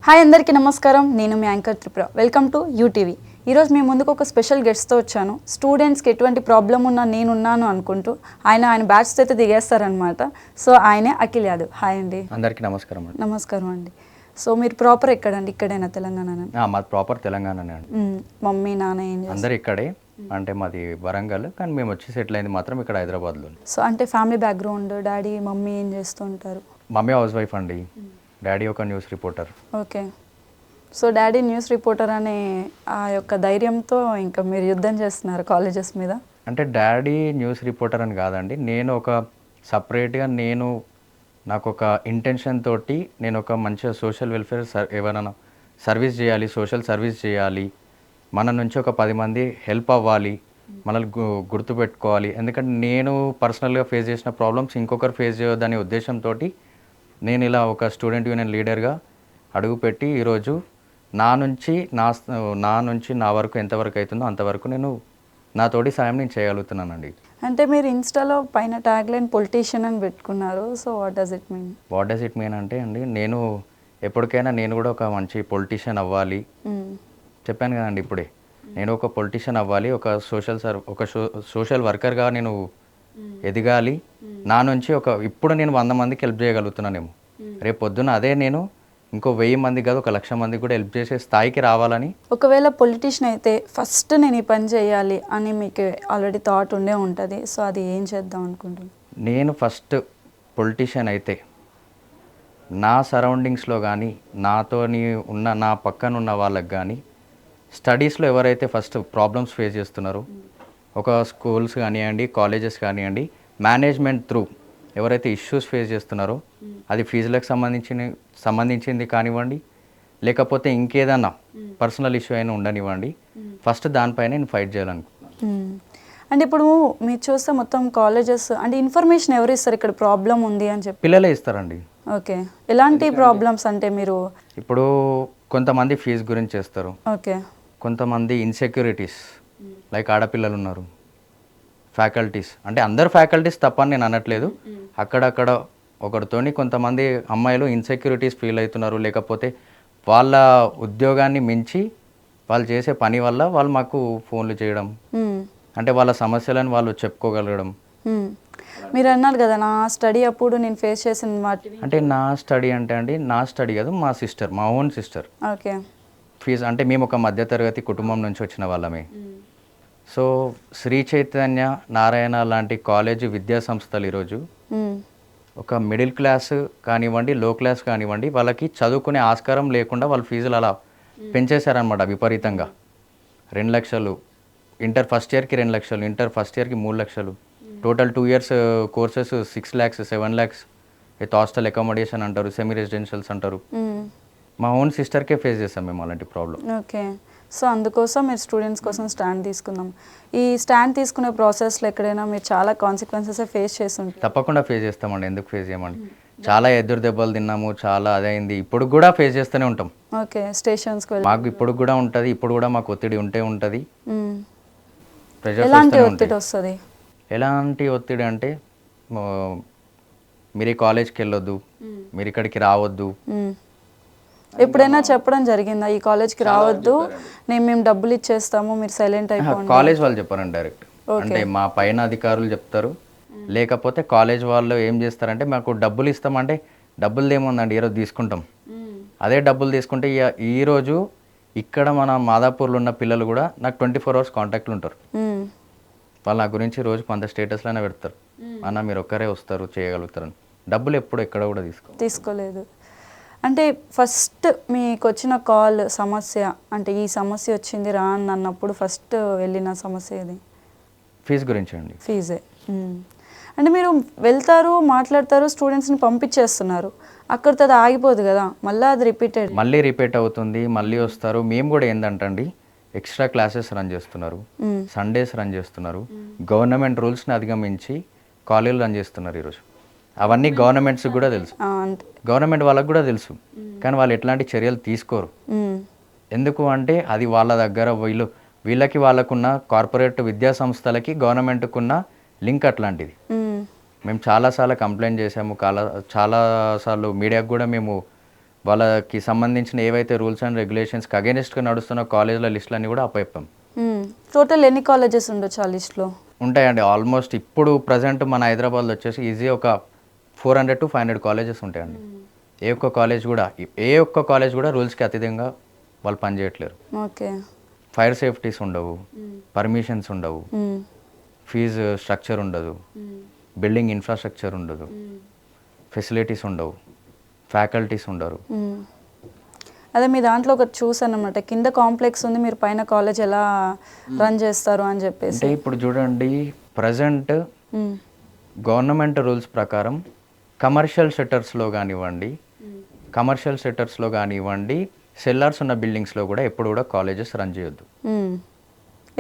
Hi అందరికీ నమస్కారం. నేను మీ anchor Tripura. Welcome to UTV. ఈరోజు మీ ముందుకు ఒక స్పెషల్ గెస్ట్తో వచ్చాను. స్టూడెంట్స్కి ఎటువంటి ప్రాబ్లం ఉన్నా నేనున్నాను అనుకుంటూ ఆయన బ్యాచ్తో అయితే దిగేస్తారనమాట. సో ఆయనే అఖిల్ యాదవ్. హాయ్ అండి. అందరికీ నమస్కారం అండి. నమస్కారం అండి. సో మీరు ప్రాపర్ ఎక్కడండి? ఇక్కడైనా తెలంగాణ? మాది ప్రాపర్ తెలంగాణనే అండి. మమ్మీ నాన్న ఏం చేస్తారు? అందరు ఇక్కడే, అంటే మాది వరంగల్, కానీ మేము వచ్చి సెటిల్ అయింది మాత్రం ఇక్కడ హైదరాబాద్లో. సో అంటే ఫ్యామిలీ బ్యాక్గ్రౌండ్, డాడీ మమ్మీ ఏం చేస్తూ ఉంటారు? మమ్మీ హౌస్ వైఫ్ అండి, డాడీ ఒక news reporter. Okay. So daddy news reporter అనే ఆ యొక్క ధైర్యంతో ఇంకా మీరు యుద్ధం చేస్తున్నారు కాలేజెస్ మీద? అంటే డాడీ న్యూస్ రిపోర్టర్ అని కాదండి, నేను ఒక సపరేట్గా నాకు ఒక ఇంటెన్షన్ తోటి నేను ఒక మంచిగా సోషల్ వెల్ఫేర్ ఏమైనా సర్వీస్ చేయాలి, సోషల్ సర్వీస్ చేయాలి, మన నుంచి ఒక 10 మంది హెల్ప్ అవ్వాలి, మనల్ని గుర్తుపెట్టుకోవాలి. ఎందుకంటే నేను పర్సనల్గా ఫేస్ చేసిన ప్రాబ్లమ్స్ ఇంకొకరు ఫేస్ చేయొద్దనే ఉద్దేశంతో నేను ఇలా ఒక స్టూడెంట్ యూనియన్ లీడర్గా అడుగుపెట్టి ఈరోజు నా నుంచి నా వరకు ఎంతవరకు అవుతుందో అంతవరకు నేను నా తోటి సాయం నేను చేయగలుగుతున్నానండి. అంటే మీరు ఇన్స్టాలో పైన ట్యాగ్ లైన్ పొలిటీషియన్ అని పెట్టుకున్నారు. So what does it mean అంటే అండి, నేను ఎప్పటికైనా నేను కూడా ఒక మంచి పొలిటీషియన్ అవ్వాలి. చెప్పాను కదండి ఇప్పుడే, నేను ఒక పొలిటీషియన్ అవ్వాలి, ఒక సోషల్ వర్కర్గా నేను ఎదగాలి. నా నుంచి ఇప్పుడు నేను 100 మందికి హెల్ప్ చేయగలుగుతున్నానేమో, రేపు పొద్దున అదే నేను ఇంకో 1000 మందికి కాదు, 1,00,000 మందికి కూడా హెల్ప్ చేసే స్థాయికి రావాలని. ఒకవేళ పొలిటీషియన్ అయితే ఫస్ట్ నేను ఈ పని చేయాలి అని మీకు ఆల్రెడీ థాట్ ఉండే ఉంటుంది. సో అది ఏం చేద్దాం అనుకుంటున్నాను? నేను ఫస్ట్ పొలిటీషియన్ అయితే నా సరౌండింగ్స్లో కానీ నాతోని నా పక్కన ఉన్న వాళ్ళకి కానీ స్టడీస్లో ఎవరైతే ఫస్ట్ ప్రాబ్లమ్స్ ఫేస్ చేస్తున్నారో, ఒక స్కూల్స్ కానివ్వండి, కాలేజెస్ కానివ్వండి, మేనేజ్మెంట్ త్రూ ఎవరైతే ఇష్యూస్ ఫేస్ చేస్తున్నారో, అది ఫీజులకు సంబంధించింది కానివ్వండి, లేకపోతే ఇంకేదన్నా పర్సనల్ ఇష్యూ అయినా ఉండనివ్వండి, ఫస్ట్ దానిపైన నేను ఫైట్ చేయాలనుకుంటున్నాను. అంటే ఇప్పుడు మీరు చూస్తే మొత్తం కాలేజెస్ అంటే ఇన్ఫర్మేషన్ ఎవరు ఇస్తారు ఇక్కడ ప్రాబ్లం ఉంది అని చెప్పి? పిల్లలే ఇస్తారండి. ఓకే. ఎలాంటి ప్రాబ్లమ్స్ అంటే మీరు? ఇప్పుడు కొంతమంది ఫీజు గురించి చేస్తారు. ఓకే. కొంతమంది ఇన్సెక్యూరిటీస్, లైక్ ఆడపిల్లలు ఉన్నారు, ఫ్యాకల్టీస్, అంటే అందరు ఫ్యాకల్టీస్ తప్పని నేను అనట్లేదు, అక్కడక్కడ ఒకరితోని కొంతమంది అమ్మాయిలు ఇన్సెక్యూరిటీస్ ఫీల్ అవుతున్నారు, లేకపోతే వాళ్ళ ఉద్యోగాన్ని మించి వాళ్ళు చేసే పని వల్ల వాళ్ళు మాకు ఫోన్లు చేయడం, అంటే వాళ్ళ సమస్యలను వాళ్ళు చెప్పుకోగలగడం. మీరు అన్నారు కదా నా స్టడీ అప్పుడు నేను ఫేస్ చేసిన వాటి. అంటే నా స్టడీ కాదు, మా ఓన్ సిస్టర్. ఓకే. ఫీజు అంటే మేము ఒక మధ్యతరగతి కుటుంబం నుంచి వచ్చిన వాళ్ళమే. సో శ్రీ చైతన్య నారాయణ లాంటి కాలేజీ విద్యా సంస్థలు ఈరోజు ఒక మిడిల్ క్లాస్ కానివ్వండి, లో క్లాస్ కానివ్వండి, వాళ్ళకి చదువుకునే ఆస్కారం లేకుండా వాళ్ళ ఫీజులు అలా పెంచేశారనమాట విపరీతంగా. 2 లక్షలు ఇంటర్ ఫస్ట్ ఇయర్కి, 2 లక్షలు ఇంటర్ ఫస్ట్ ఇయర్కి, 3 లక్షలు, total 2 years courses 6 lakhs 7 lakhs with hostel accommodation అంటారు, సెమీ రెసిడెన్షియల్స్ అంటారు. మా ఓన్ సిస్టర్కే ఫేస్ చేస్తాం మేము అలాంటి ప్రాబ్లం. ఓకే. సో అందుకోసం మీరు స్టూడెంట్స్ కోసం స్టాండ్ తీసుకుందాం. ఈ స్టాండ్ తీసుకునే ప్రాసెస్లో ఎక్కడైనా మీరు చాలా కాన్సిక్వెన్సెస్ ఫేస్ చేసి ఉంటారు? తప్పకుండా ఫేస్ చేస్తామండి, ఎందుకు ఫేస్ చేయమండి. చాలా ఎదురు దెబ్బలు తిన్నాము, చాలా అదైంది, ఇప్పుడు కూడా ఫేస్ చేస్తూనే ఉంటాం. ఓకే. స్టేషన్స్కి వెళ్ళి మాకు ఇప్పుడు కూడా ఉంటుంది, ఇప్పుడు కూడా మాకు ఒత్తిడి ఉంటుంది. ఎలాంటి ఒత్తిడి వస్తుంది? ఎలాంటి ఒత్తిడి అంటే, మీరు ఈ కాలేజ్కి వెళ్ళొద్దు, మీరు ఇక్కడికి రావద్దు. ఎప్పుడైనా చెప్పడం జరిగిందా ఈ కాలేజ్కి రావద్దు, మేము డబ్బులు ఇచ్చేస్తాము, మీరు సైలెంట్ అయిపోండి? కాలేజ్ వాళ్ళు చెప్పారండి డైరెక్ట్, అంటే మా పైన అధికారులు చెప్తారు. లేకపోతే కాలేజ్ వాళ్ళు ఏం చేస్తారంటే, మాకు డబ్బులు ఇస్తామంటే డబ్బులు ఏముందండి, ఈరోజు తీసుకుంటాం, అదే డబ్బులు తీసుకుంటే ఈరోజు ఇక్కడ మన మాదాపూర్లో ఉన్న పిల్లలు కూడా నాకు 24 hours కాంటాక్ట్లు ఉంటారు. వాళ్ళు నా గురించి రోజు కొంత స్టేటస్లోనే పెడతారు, అన్న మీరు ఒక్కరే వస్తారు, చేయగలుగుతారని. డబ్బులు ఎప్పుడు ఎక్కడ కూడా తీసుకోలేదు. అంటే ఫస్ట్ మీకు వచ్చిన కాల్ సమస్య, అంటే ఈ సమస్య వచ్చింది రా అని అన్నప్పుడు ఫస్ట్ వెళ్ళిన సమస్య ఏది? ఫీజు గురించి అండి. ఫీజే. అంటే మీరు వెళ్తారు, మాట్లాడతారు, స్టూడెంట్స్ని పంపించేస్తున్నారు, అక్కడితో అది ఆగిపోదు కదా, మళ్ళీ అది రిపీట్ అవుతుంది, మళ్ళీ వస్తారు. మేము కూడా ఏంటంటండి, ఎక్స్ట్రా క్లాసెస్ రన్ చేస్తున్నారు, సండేస్ రన్ చేస్తున్నారు, గవర్నమెంట్ రూల్స్ని అధిగమించి కాలేజీలు రన్ చేస్తున్నారు ఈరోజు. అవన్నీ గవర్నమెంట్స్ కూడా తెలుసు, గవర్నమెంట్ వాళ్ళకు కూడా తెలుసు, కానీ వాళ్ళు ఎట్లాంటి చర్యలు తీసుకోరు. ఎందుకు అంటే అది వాళ్ళ దగ్గర వాళ్ళకున్న కార్పొరేట్ విద్యా సంస్థలకి గవర్నమెంట్కున్న లింక్ అట్లాంటిది. మేము చాలాసార్లు కంప్లైంట్ చేసాము, చాలాసార్లు మీడియాకు కూడా మేము వాళ్ళకి సంబంధించిన ఏవైతే రూల్స్ అండ్ రెగ్యులేషన్స్కి అగేనిస్ట్గా నడుస్తున్న కాలేజ్ల లిస్టులన్నీ కూడా అప్పయిపోయాం. టోటల్ ఎన్ని కాలేజెస్ ఉండొచ్చు ఆ లిస్ట్లో? ఉంటాయండి ఆల్మోస్ట్ ఇప్పుడు ప్రజెంట్ మన హైదరాబాద్లో వచ్చేసి ఈజీ ఒక 400 to 500 కాలేజెస్ ఉంటాయండి. ఏ ఒక్క కాలేజ్ కూడా రూల్స్కి అతీతంగా వాళ్ళు పనిచేయట్లేరు. ఓకే. ఫైర్ సేఫ్టీస్ ఉండవు, పర్మిషన్స్ ఉండవు, ఫీజు స్ట్రక్చర్ ఉండదు, బిల్డింగ్ ఇన్ఫ్రాస్ట్రక్చర్ ఉండదు, ఫెసిలిటీస్ ఉండవు, ఫ్యాకల్టీస్ ఉండరు. అదే మీ దాంట్లో ఒకటి చూసాను అనమాట, కింద కాంప్లెక్స్ ఉంది, మీరు పైన కాలేజ్ ఎలా రన్ చేస్తారు అని చెప్పేసి. అంటే ఇప్పుడు చూడండి, ప్రజెంట్ గవర్నమెంట్ రూల్స్ ప్రకారం కమర్షియల్ సెక్టర్స్లో కానివ్వండి సెల్లార్స్ ఉన్న బిల్డింగ్స్లో కూడా ఎప్పుడు కూడా కాలేజెస్ రన్ చేయొద్దు.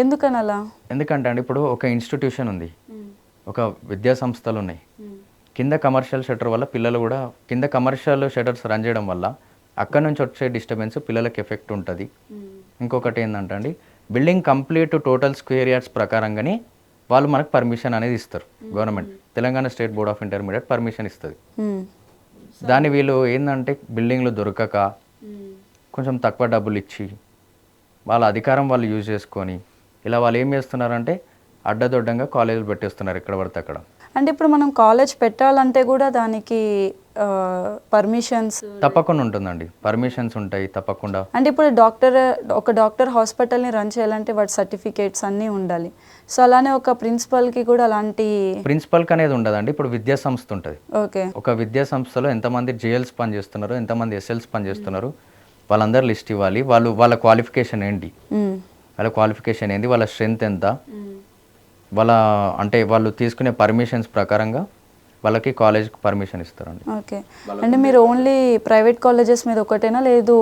ఎందుకని అలా? ఎందుకంటే అండి ఇప్పుడు ఒక ఇన్స్టిట్యూషన్ ఉంది, ఒక విద్యా సంస్థలు ఉన్నాయి, కింద కమర్షియల్ షట్టర్ వల్ల పిల్లలు కూడా కింద కమర్షియల్ షట్టర్స్ రన్ చేయడం వల్ల అక్కడ నుంచి వచ్చే డిస్టర్బెన్స్ పిల్లలకి ఎఫెక్ట్ ఉంటుంది. ఇంకొకటి ఏంటంటే అండి, building complete total square yards ప్రకారంగానే వాళ్ళు మనకు పర్మిషన్ అనేది ఇస్తారు. Government Telangana state board of intermediate permission ఇస్తుంది. దాన్ని వీళ్ళు ఏంటంటే బిల్డింగ్లు దొరకక కొంచెం తక్కువ డబ్బులు ఇచ్చి వాళ్ళ అధికారం వాళ్ళు యూజ్ చేసుకొని ఇలా వాళ్ళు ఏం చేస్తున్నారంటే అడ్డదొడ్డంగా కాలేజీలు పెట్టేస్తున్నారు ఎక్కడ పడితే అక్కడ. అంటే ఇప్పుడు మనం కాలేజ్ పెట్టాలంటే కూడా దానికి పర్మిషన్స్ తప్పకుండా ఉంటుందండి, పర్మిషన్స్ ఉంటాయి తప్పకుండా. అంటే ఇప్పుడు ఒక డాక్టర్ హాస్పిటల్ని రన్ చేయాలంటే వాటి సర్టిఫికేట్స్ అన్నీ ఉండాలి. సో అలానే ఒక ప్రిన్సిపల్కి కూడా అలాంటి ప్రిన్సిపల్కి అనేది ఉండదండి. ఇప్పుడు విద్యా సంస్థ ఉంటుంది. ఓకే. ఒక విద్యా సంస్థలో ఎంతమంది జేఎల్స్ పనిచేస్తున్నారు, ఎంతమంది ఎస్ఎల్స్ పనిచేస్తున్నారు, వాళ్ళందరూ లిస్ట్ ఇవ్వాలి. వాళ్ళ క్వాలిఫికేషన్ ఏంటి, వాళ్ళ స్ట్రెంత్ ఎంత, వాళ్ళు తీసుకునే పర్మిషన్స్ ప్రకారంగా వాళ్ళకి కాలేజ్కి పర్మిషన్ ఇస్తారండి. ఓకే. అంటే మీరు ఓన్లీ ప్రైవేట్ కాలేజెస్ మీద ఒకటేనా, లేదు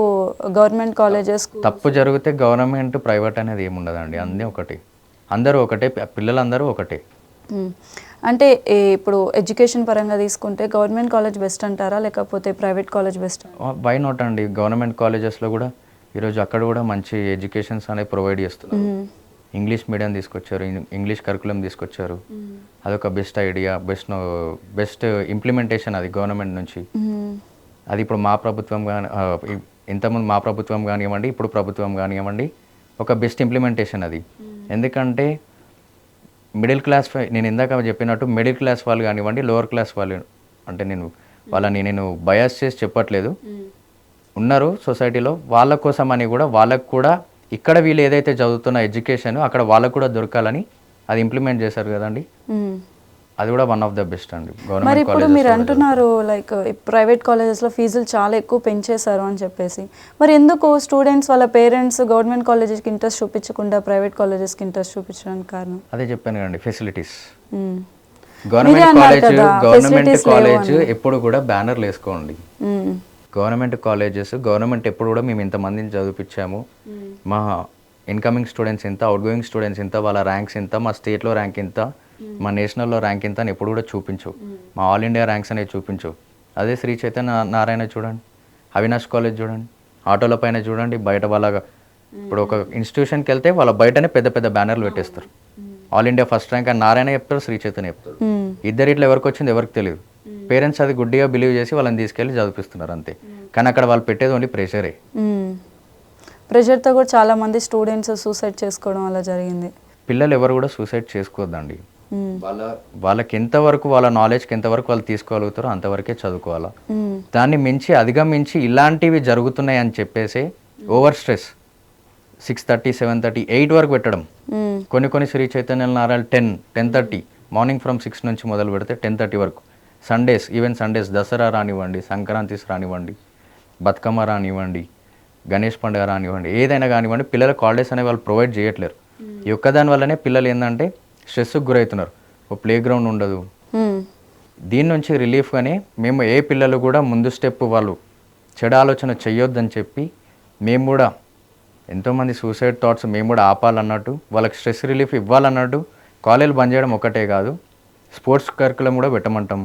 గవర్నమెంట్ కాలేజెస్? తప్పు జరిగితే గవర్నమెంట్ ప్రైవేట్ అనేది ఏముండదండి, అన్నీ ఒకటి, అందరూ ఒకటే, పిల్లలందరూ ఒకటే. అంటే ఇప్పుడు ఎడ్యుకేషన్ పరంగా తీసుకుంటే గవర్నమెంట్ కాలేజ్ బెస్ట్ అంటారా, లేకపోతే private college best? Why not అండి, గవర్నమెంట్ కాలేజెస్లో కూడా ఈరోజు అక్కడ కూడా మంచి ఎడ్యుకేషన్స్ అనేవి ప్రొవైడ్ చేస్తున్నారు. ఇంగ్లీష్ మీడియం తీసుకొచ్చారు, ఇంగ్లీష్ కరికులం తీసుకొచ్చారు. అదొక బెస్ట్ ఐడియా, బెస్ట్ ఇంప్లిమెంటేషన్ అది గవర్నమెంట్ నుంచి. అది ఇప్పుడు మా ప్రభుత్వం కానీ, ఇంతకుముందు మా ప్రభుత్వం కానివ్వండి, ఇప్పుడు ప్రభుత్వం కానివ్వండి, ఒక బెస్ట్ ఇంప్లిమెంటేషన్ అది. ఎందుకంటే మిడిల్ క్లాస్, నేను ఇందాక చెప్పినట్టు మిడిల్ క్లాస్ వాళ్ళు కానివ్వండి, లోవర్ క్లాస్ వాళ్ళు, అంటే నేను బయాస్ చేసి చెప్పట్లేదు, ఉన్నారు సొసైటీలో, వాళ్ళ కోసం అని కూడా వాళ్ళకు కూడా ఇక్కడ వీళ్ళు ఏదైతే చదువుతున్న ఎడ్యుకేషన్ అక్కడ వాళ్ళకు కూడా దొరకాలని అది ఇంప్లిమెంట్ చేశారు కదండి. అది కూడా వన్ ఆఫ్ ద బెస్ట్ అండి. మరి ఇప్పుడు మీరు అంటున్నారు లైక్ ప్రైవేట్ కాలేజెస్లో ఫీజులు చాలా ఎక్కువ పెంచేశారు అని చెప్పేసి, మరి ఎందుకు స్టూడెంట్స్ వాళ్ళ పేరెంట్స్ గవర్నమెంట్ కాలేజెస్కి ఇంట్రెస్ట్ చూపించకుండా ప్రైవేట్ కాలేజెస్కి ఇంట్రెస్ట్ చూపించడానికి కారణం? అదే చెప్పాను కదండి, ఫెసిలిటీస్. గవర్నమెంట్ కాలేజ్ ఎప్పుడు కూడా బ్యానర్లు వేసుకోండి. గవర్నమెంట్ ఎప్పుడు కూడా మేము ఇంతమందిని చదివించాము, మా ఇన్కమింగ్ స్టూడెంట్స్ ఇంత, అవుట్ గోయింగ్ స్టూడెంట్స్ ఇంత, వాళ్ళ ర్యాంక్స్ ఇంత, మా స్టేట్లో ర్యాంక్ ఇంత, మా నేషనల్లో ర్యాంక్ ఇంత అని ఎప్పుడు కూడా చూపించు, మా ఆల్ ఇండియా ర్యాంక్స్ అనేవి చూపించు. అదే శ్రీ చైతన్య నారాయణ చూడండి, అవినాష్ కాలేజ్ చూడండి, ఆటోల పైన చూడండి, బయట వాళ్ళగా ఇప్పుడు ఒక ఇన్స్టిట్యూషన్కి వెళ్తే వాళ్ళ బయటనే పెద్ద పెద్ద బ్యానర్లు పెట్టేస్తారు, ఆల్ ఇండియా ఫస్ట్ ర్యాంక్ అని నారాయణ చెప్తారు, శ్రీ చైతన్య చెప్తారు. ఇద్దరు ఇట్లా ఎవరికి వచ్చింది ఎవరికి తెలియదు. పేరెంట్స్ అది గుడ్డిగా బిలీవ్ చేసి వాళ్ళని తీసుకెళ్ళి చదివిస్తున్నారు అంతే. కానీ అక్కడ వాళ్ళు పెట్టేది ఓన్లీ ప్రెషరే. ప్రెషర్తో కూడా చాలా మంది స్టూడెంట్స్ సూసైడ్ చేసుకోవడం అలా జరిగింది. పిల్లలు ఎవరు కూడా సూసైడ్ చేసుకోవద్దండి. వాళ్ళకి ఎంతవరకు, వాళ్ళ నాలెడ్జ్కి ఎంతవరకు వాళ్ళు తీసుకోగలుగుతారో అంతవరకే చదువుకోవాలా. దాన్ని మించి అధిగమించి ఇలాంటివి జరుగుతున్నాయి అని చెప్పేసి ఓవర్ స్ట్రెస్ 6:30, 7:30, 8 వరకు పెట్టడం. కొన్ని శ్రీ చైతన్య నారాయణ 10:30 మార్నింగ్ ఫ్రమ్ 6 నుంచి మొదలు పెడితే 10:30 వరకు. ఈవెన్ సండేస్, దసరా రానివ్వండి, సంక్రాంతి రానివ్వండి, బతుకమ్మ రానివ్వండి, గణేష్ పండుగ రానివ్వండి, ఏదైనా కానివ్వండి, పిల్లలకు హాలిడేస్ అనేవి వాళ్ళు ప్రొవైడ్ చేయట్లేరు. ఈ ఒక్కదాని వల్లనే పిల్లలు ఏంటంటే స్ట్రెస్కి గురవుతున్నారు. ఓ ప్లే గ్రౌండ్ ఉండదు. దీని నుంచి రిలీఫ్గానే మేము ఏ పిల్లలు కూడా ముందు స్టెప్ వాళ్ళు చెడు ఆలోచన చెయ్యొద్దని చెప్పి మేము కూడా ఎంతోమంది సూసైడ్ థాట్స్ మేము కూడా ఆపాలన్నట్టు, వాళ్ళకి స్ట్రెస్ రిలీఫ్ ఇవ్వాలన్నట్టు కాలేజీలు బంద్ చేయడం ఒక్కటే కాదు, స్పోర్ట్స్ కరికులం కూడా పెట్టమంటాం,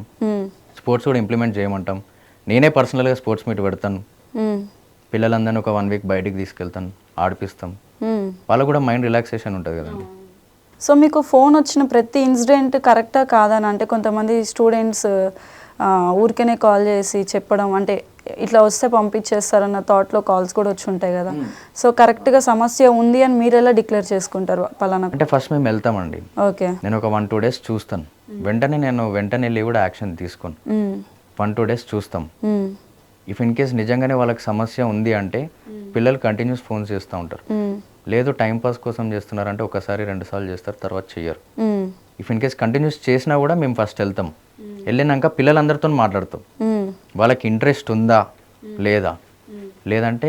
స్పోర్ట్స్ కూడా ఇంప్లిమెంట్ చేయమంటాం. నేనే పర్సనల్గా స్పోర్ట్స్ మీట్ పెడతాను, పిల్లలందరినీ ఒక 1 వీక్ బయటికి తీసుకెళ్తాను, ఆడిపిస్తాం, వాళ్ళకు కూడా మైండ్ రిలాక్సేషన్ ఉంటుంది కదండి. సో మీకు ఫోన్ వచ్చిన ప్రతి ఇన్సిడెంట్ కరెక్టా కాదని, అంటే కొంతమంది స్టూడెంట్స్ ఊరికనే కాల్ చేసి చెప్పడం అంటే ఇట్లా వస్తే పంపించేస్తారన్న థాట్లో కాల్స్ కూడా వచ్చి ఉంటాయి కదా. సో కరెక్ట్గా సమస్య ఉంది అని మీరు ఎలా డిక్లేర్ చేసుకుంటారు పలానా? అంటే ఫస్ట్ మేము వెళ్తామండి. ఓకే. నేను ఒక 1-2 డేస్ చూస్తాను. వెంటనే వెళ్ళి కూడా యాక్షన్ తీసుకోను. 1-2 డేస్ చూస్తాం. ఇఫ్ ఇన్ కేస్ నిజంగానే వాళ్ళకి సమస్య ఉంది అంటే పిల్లలు కంటిన్యూస్ ఫోన్ చేస్తూ ఉంటారు. లేదు టైంపాస్ కోసం చేస్తున్నారంటే ఒకసారి 2 సార్లు చేస్తారు, తర్వాత చెయ్యరు. ఇఫ్ ఇన్ కేస్ కంటిన్యూస్ చేసినా కూడా మేము ఫస్ట్ వెళ్తాం. వెళ్ళినాక పిల్లలందరితో మాట్లాడతాం. వాళ్ళకి ఇంట్రెస్ట్ ఉందా లేదా, లేదంటే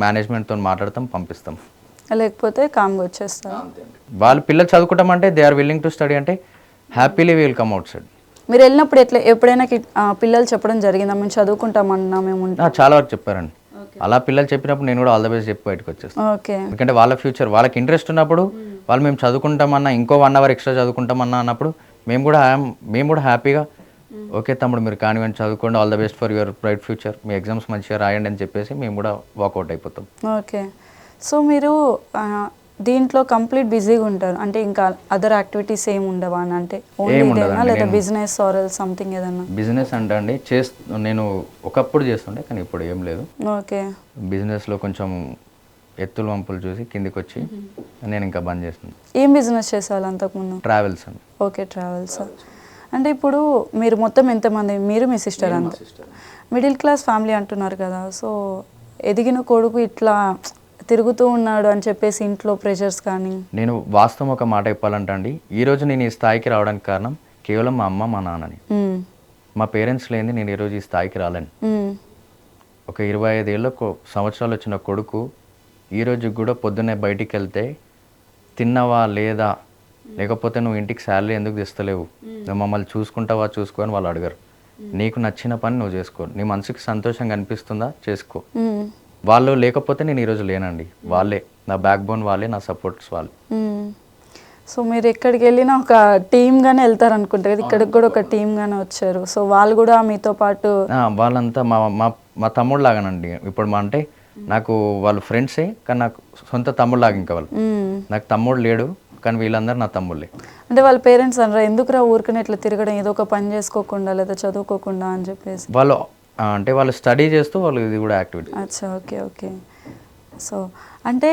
మేనేజ్మెంట్తో మాట్లాడతాం, పంపిస్తాం. లేకపోతే కామ్గా వచ్చేస్తారు. వాళ్ళు పిల్లలు చదువుకుంటాం అంటే they are willing to study అంటే happily will come outside. మీరు వెళ్ళినప్పుడు ఎప్పుడైనా పిల్లలు చెప్పడం జరిగిందా మేము చదువుకుంటామన్నా మేము? చాలా వరకు చెప్పారండి. అలా పిల్లలు చెప్పినప్పుడు నేను కూడా ఆల్ ద బెస్ట్ చెప్పి బయటకు వచ్చేస్తాను. ఓకే. ఎందుకంటే వాళ్ళ ఫ్యూచర్, వాళ్ళకి ఇంట్రెస్ట్ ఉన్నప్పుడు వాళ్ళు మేము చదువుకుంటామన్నా, ఇంకో 1 అవర్ ఎక్స్ట్రా చదువుకుంటామన్నా అన్నప్పుడు మేము కూడా హ్యాపీగా ఓకే తమ్ముడు మీరు కానివ్వండి, చదువుకోండి, all the best for your bright future, me exams మంచిగా రాయండి అని చెప్పేసి మేము కూడా వాకౌట్ అయిపోతాం. ఓకే. సో మీరు దీంట్లో కంప్లీట్ బిజీగా ఉంటారు అంటే ఇంకా అదర్ యాక్టివిటీస్ ఏమి ఉండవా అని? అంటే ఓన్లీ ఇదేనా లేదా బిజినెస్ ఆర్ సంథింగ్ ఏదన్నా? బిజినెస్ అంటే అండి నేను ఒకప్పుడు చేస్తుండే, కానీ ఇప్పుడు ఏం లేదు. ఓకే. బిజినెస్లో కొంచెం ఎత్తులు వంపులు చూసి కిందికి వచ్చి నేను ఇంకా బంద్ చేస్తున్నాను. ఏం బిజినెస్ చేసేవాళ్ళు అంతకుముందు? ట్రావెల్స్ అండి. Okay, travels. అంటే ఇప్పుడు మీరు మొత్తం ఎంతమంది? మీరు మీ సిస్టర్ అంత మిడిల్ క్లాస్ ఫ్యామిలీ అంటున్నారు కదా. సో ఎదిగిన కొడుకు ఇట్లా తిరుగుతూ ఉన్నాడు అని చెప్పేసి ఇంట్లో ప్రెషర్స్ కానీ? నేను వాస్తవం ఒక మాట చెప్పాలంటే అండి, ఈరోజు నేను ఈ స్థాయికి రావడానికి కారణం కేవలం మా అమ్మ మా నాన్నని. మా పేరెంట్స్ లేని నేను ఈరోజు ఈ స్థాయికి రాలేను. ఒక 25 సంవత్సరాలు వచ్చిన కొడుకు ఈరోజు కూడా పొద్దున్నే బయటికి వెళ్తే తిన్నావా లేదా, లేకపోతే నువ్వు ఇంటికి శాలరీ ఎందుకు తెస్తలేవు, నువ్వు మమ్మల్ని చూసుకుంటావా చూసుకో అని వాళ్ళు అడగరు. నీకు నచ్చిన పని నువ్వు చేసుకో, నీ మనసుకి సంతోషంగా అనిపిస్తుందా చేసుకో. వాళ్ళు లేకపోతే నేను ఈరోజు లేనండి. వాళ్ళే నా బ్యాక్ బోన్, వాళ్ళే నా సపోర్ట్స్ వాళ్ళు. సో మీరు ఎక్కడికి వెళ్ళినా ఒక టీమ్గానే వెళ్తారు అనుకుంటే కదా, ఇక్కడికి కూడా ఒక టీమ్గానే వచ్చారు. సో వాళ్ళు కూడా మీతో పాటు? వాళ్ళంతా మా తమ్ముడు లాగానండి. ఇప్పుడు అంటే నాకు వాళ్ళు ఫ్రెండ్సే, కానీ నాకు సొంత తమ్ముడు లాగా. ఇంకా వాళ్ళు నాకు తమ్ముడు లేడు, కానీ వీళ్ళందరూ నా తమ్ముళ్ళే. అంటే వాళ్ళ పేరెంట్స్ అనరా ఎందుకురా ఊరికనే ఇట్లా తిరగడం, ఏదో ఒక పని చేసుకోకుండా లేదా చదువుకోకుండా అని చెప్పేసి? వాళ్ళు స్టడీ చేస్తూ వాళ్ళు ఇది కూడా యాక్టివిటీ. అచ్చా, ఓకే ఓకే. సో అంటే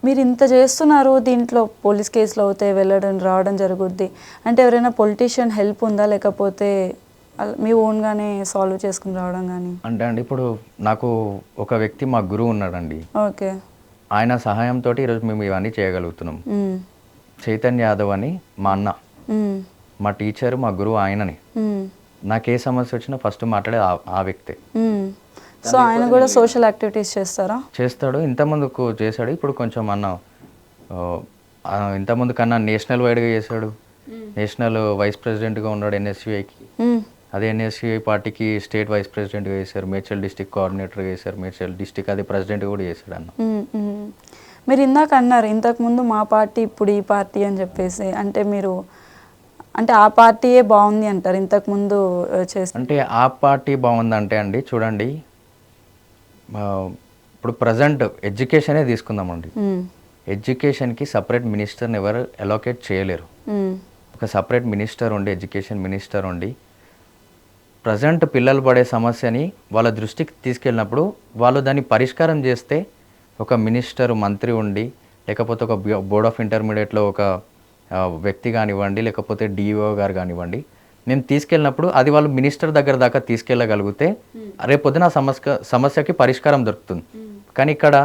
మీరు ఇంత చేస్తున్నారు, దీంట్లో పోలీస్ కేసులు అవుతాయి, వెళ్ళడం రావడం జరుగుద్ది అంటే ఎవరైనా పొలిటీషియన్ హెల్ప్ ఉందా, లేకపోతే మీ ఓన్గానే సాల్వ్ చేసుకుని రావడం కానీ? అంటే అండి ఇప్పుడు నాకు ఒక వ్యక్తి మా గురువు ఉన్నాడండి. ఓకే. ఆయన సహాయంతో ఈరోజు మేము ఇవన్నీ చేయగలుగుతున్నాం. చైతన్య యాదవ్ అని మా అన్న, మా టీచర్, మా గురువు ఆయనని. నాకు ఏ సమస్య వచ్చినా ఫస్ట్ మాట్లాడే ఆ వ్యక్తే. సో ఆయన కూడా సోషల్ యాక్టివిటీస్ చేస్తాడు. ఇంతకుముందుకు చేశాడు, ఇప్పుడు కొంచెం ఇంతకుముందు కన్నా నేషనల్ వైడ్గా చేశాడు. నేషనల్ వైస్ ప్రెసిడెంట్గా ఉన్నాడు ఎన్ఎస్యుఐకి. అదే ఎన్ఎస్యుఐ పార్టీకి స్టేట్ వైస్ ప్రెసిడెంట్గా చేశారు, మేడ్చల్ డిస్టిక్ కోఆర్డినేటర్గా చేశారు, మేడ్చల్ డిస్టిక్ అది ప్రెసిడెంట్ కూడా చేశాడు అన్న. మీరు ఇందాక అన్నారు ఇంతకుముందు మా పార్టీ ఇప్పుడు ఈ పార్టీ అని చెప్పేసి, అంటే మీరు అంటే ఆ పార్టీయే బాగుంది అంటారు ఇంతకుముందు చేస్తే? అంటే ఆ పార్టీ బాగుందంటే అండి చూడండి, ఇప్పుడు ప్రజెంట్ ఎడ్యుకేషనే తీసుకుందామండి. ఎడ్యుకేషన్కి సపరేట్ మినిస్టర్ని ఎవరు అలోకేట్ చేయలేరు. ఒక సపరేట్ మినిస్టర్ ఉండి, ఎడ్యుకేషన్ మినిస్టర్ ఉండి ప్రజెంట్ పిల్లలు పడే సమస్యని వాళ్ళ దృష్టికి తీసుకెళ్ళినప్పుడు వాళ్ళు దాన్ని పరిష్కారం చేస్తే, ఒక మినిస్టర్ మంత్రి ఉండి, లేకపోతే ఒక బోర్డ్ ఆఫ్ ఇంటర్మీడియట్లో ఒక వ్యక్తి కానివ్వండి, లేకపోతే డిఓ గారు కానివ్వండి, నేను తీసుకెళ్ళినప్పుడు అది వాళ్ళు మినిస్టర్ దగ్గర దాకా తీసుకెళ్ళగలిగితే రేపొద్దున సమస్యకి పరిష్కారం దొరుకుతుంది. కానీ ఇక్కడ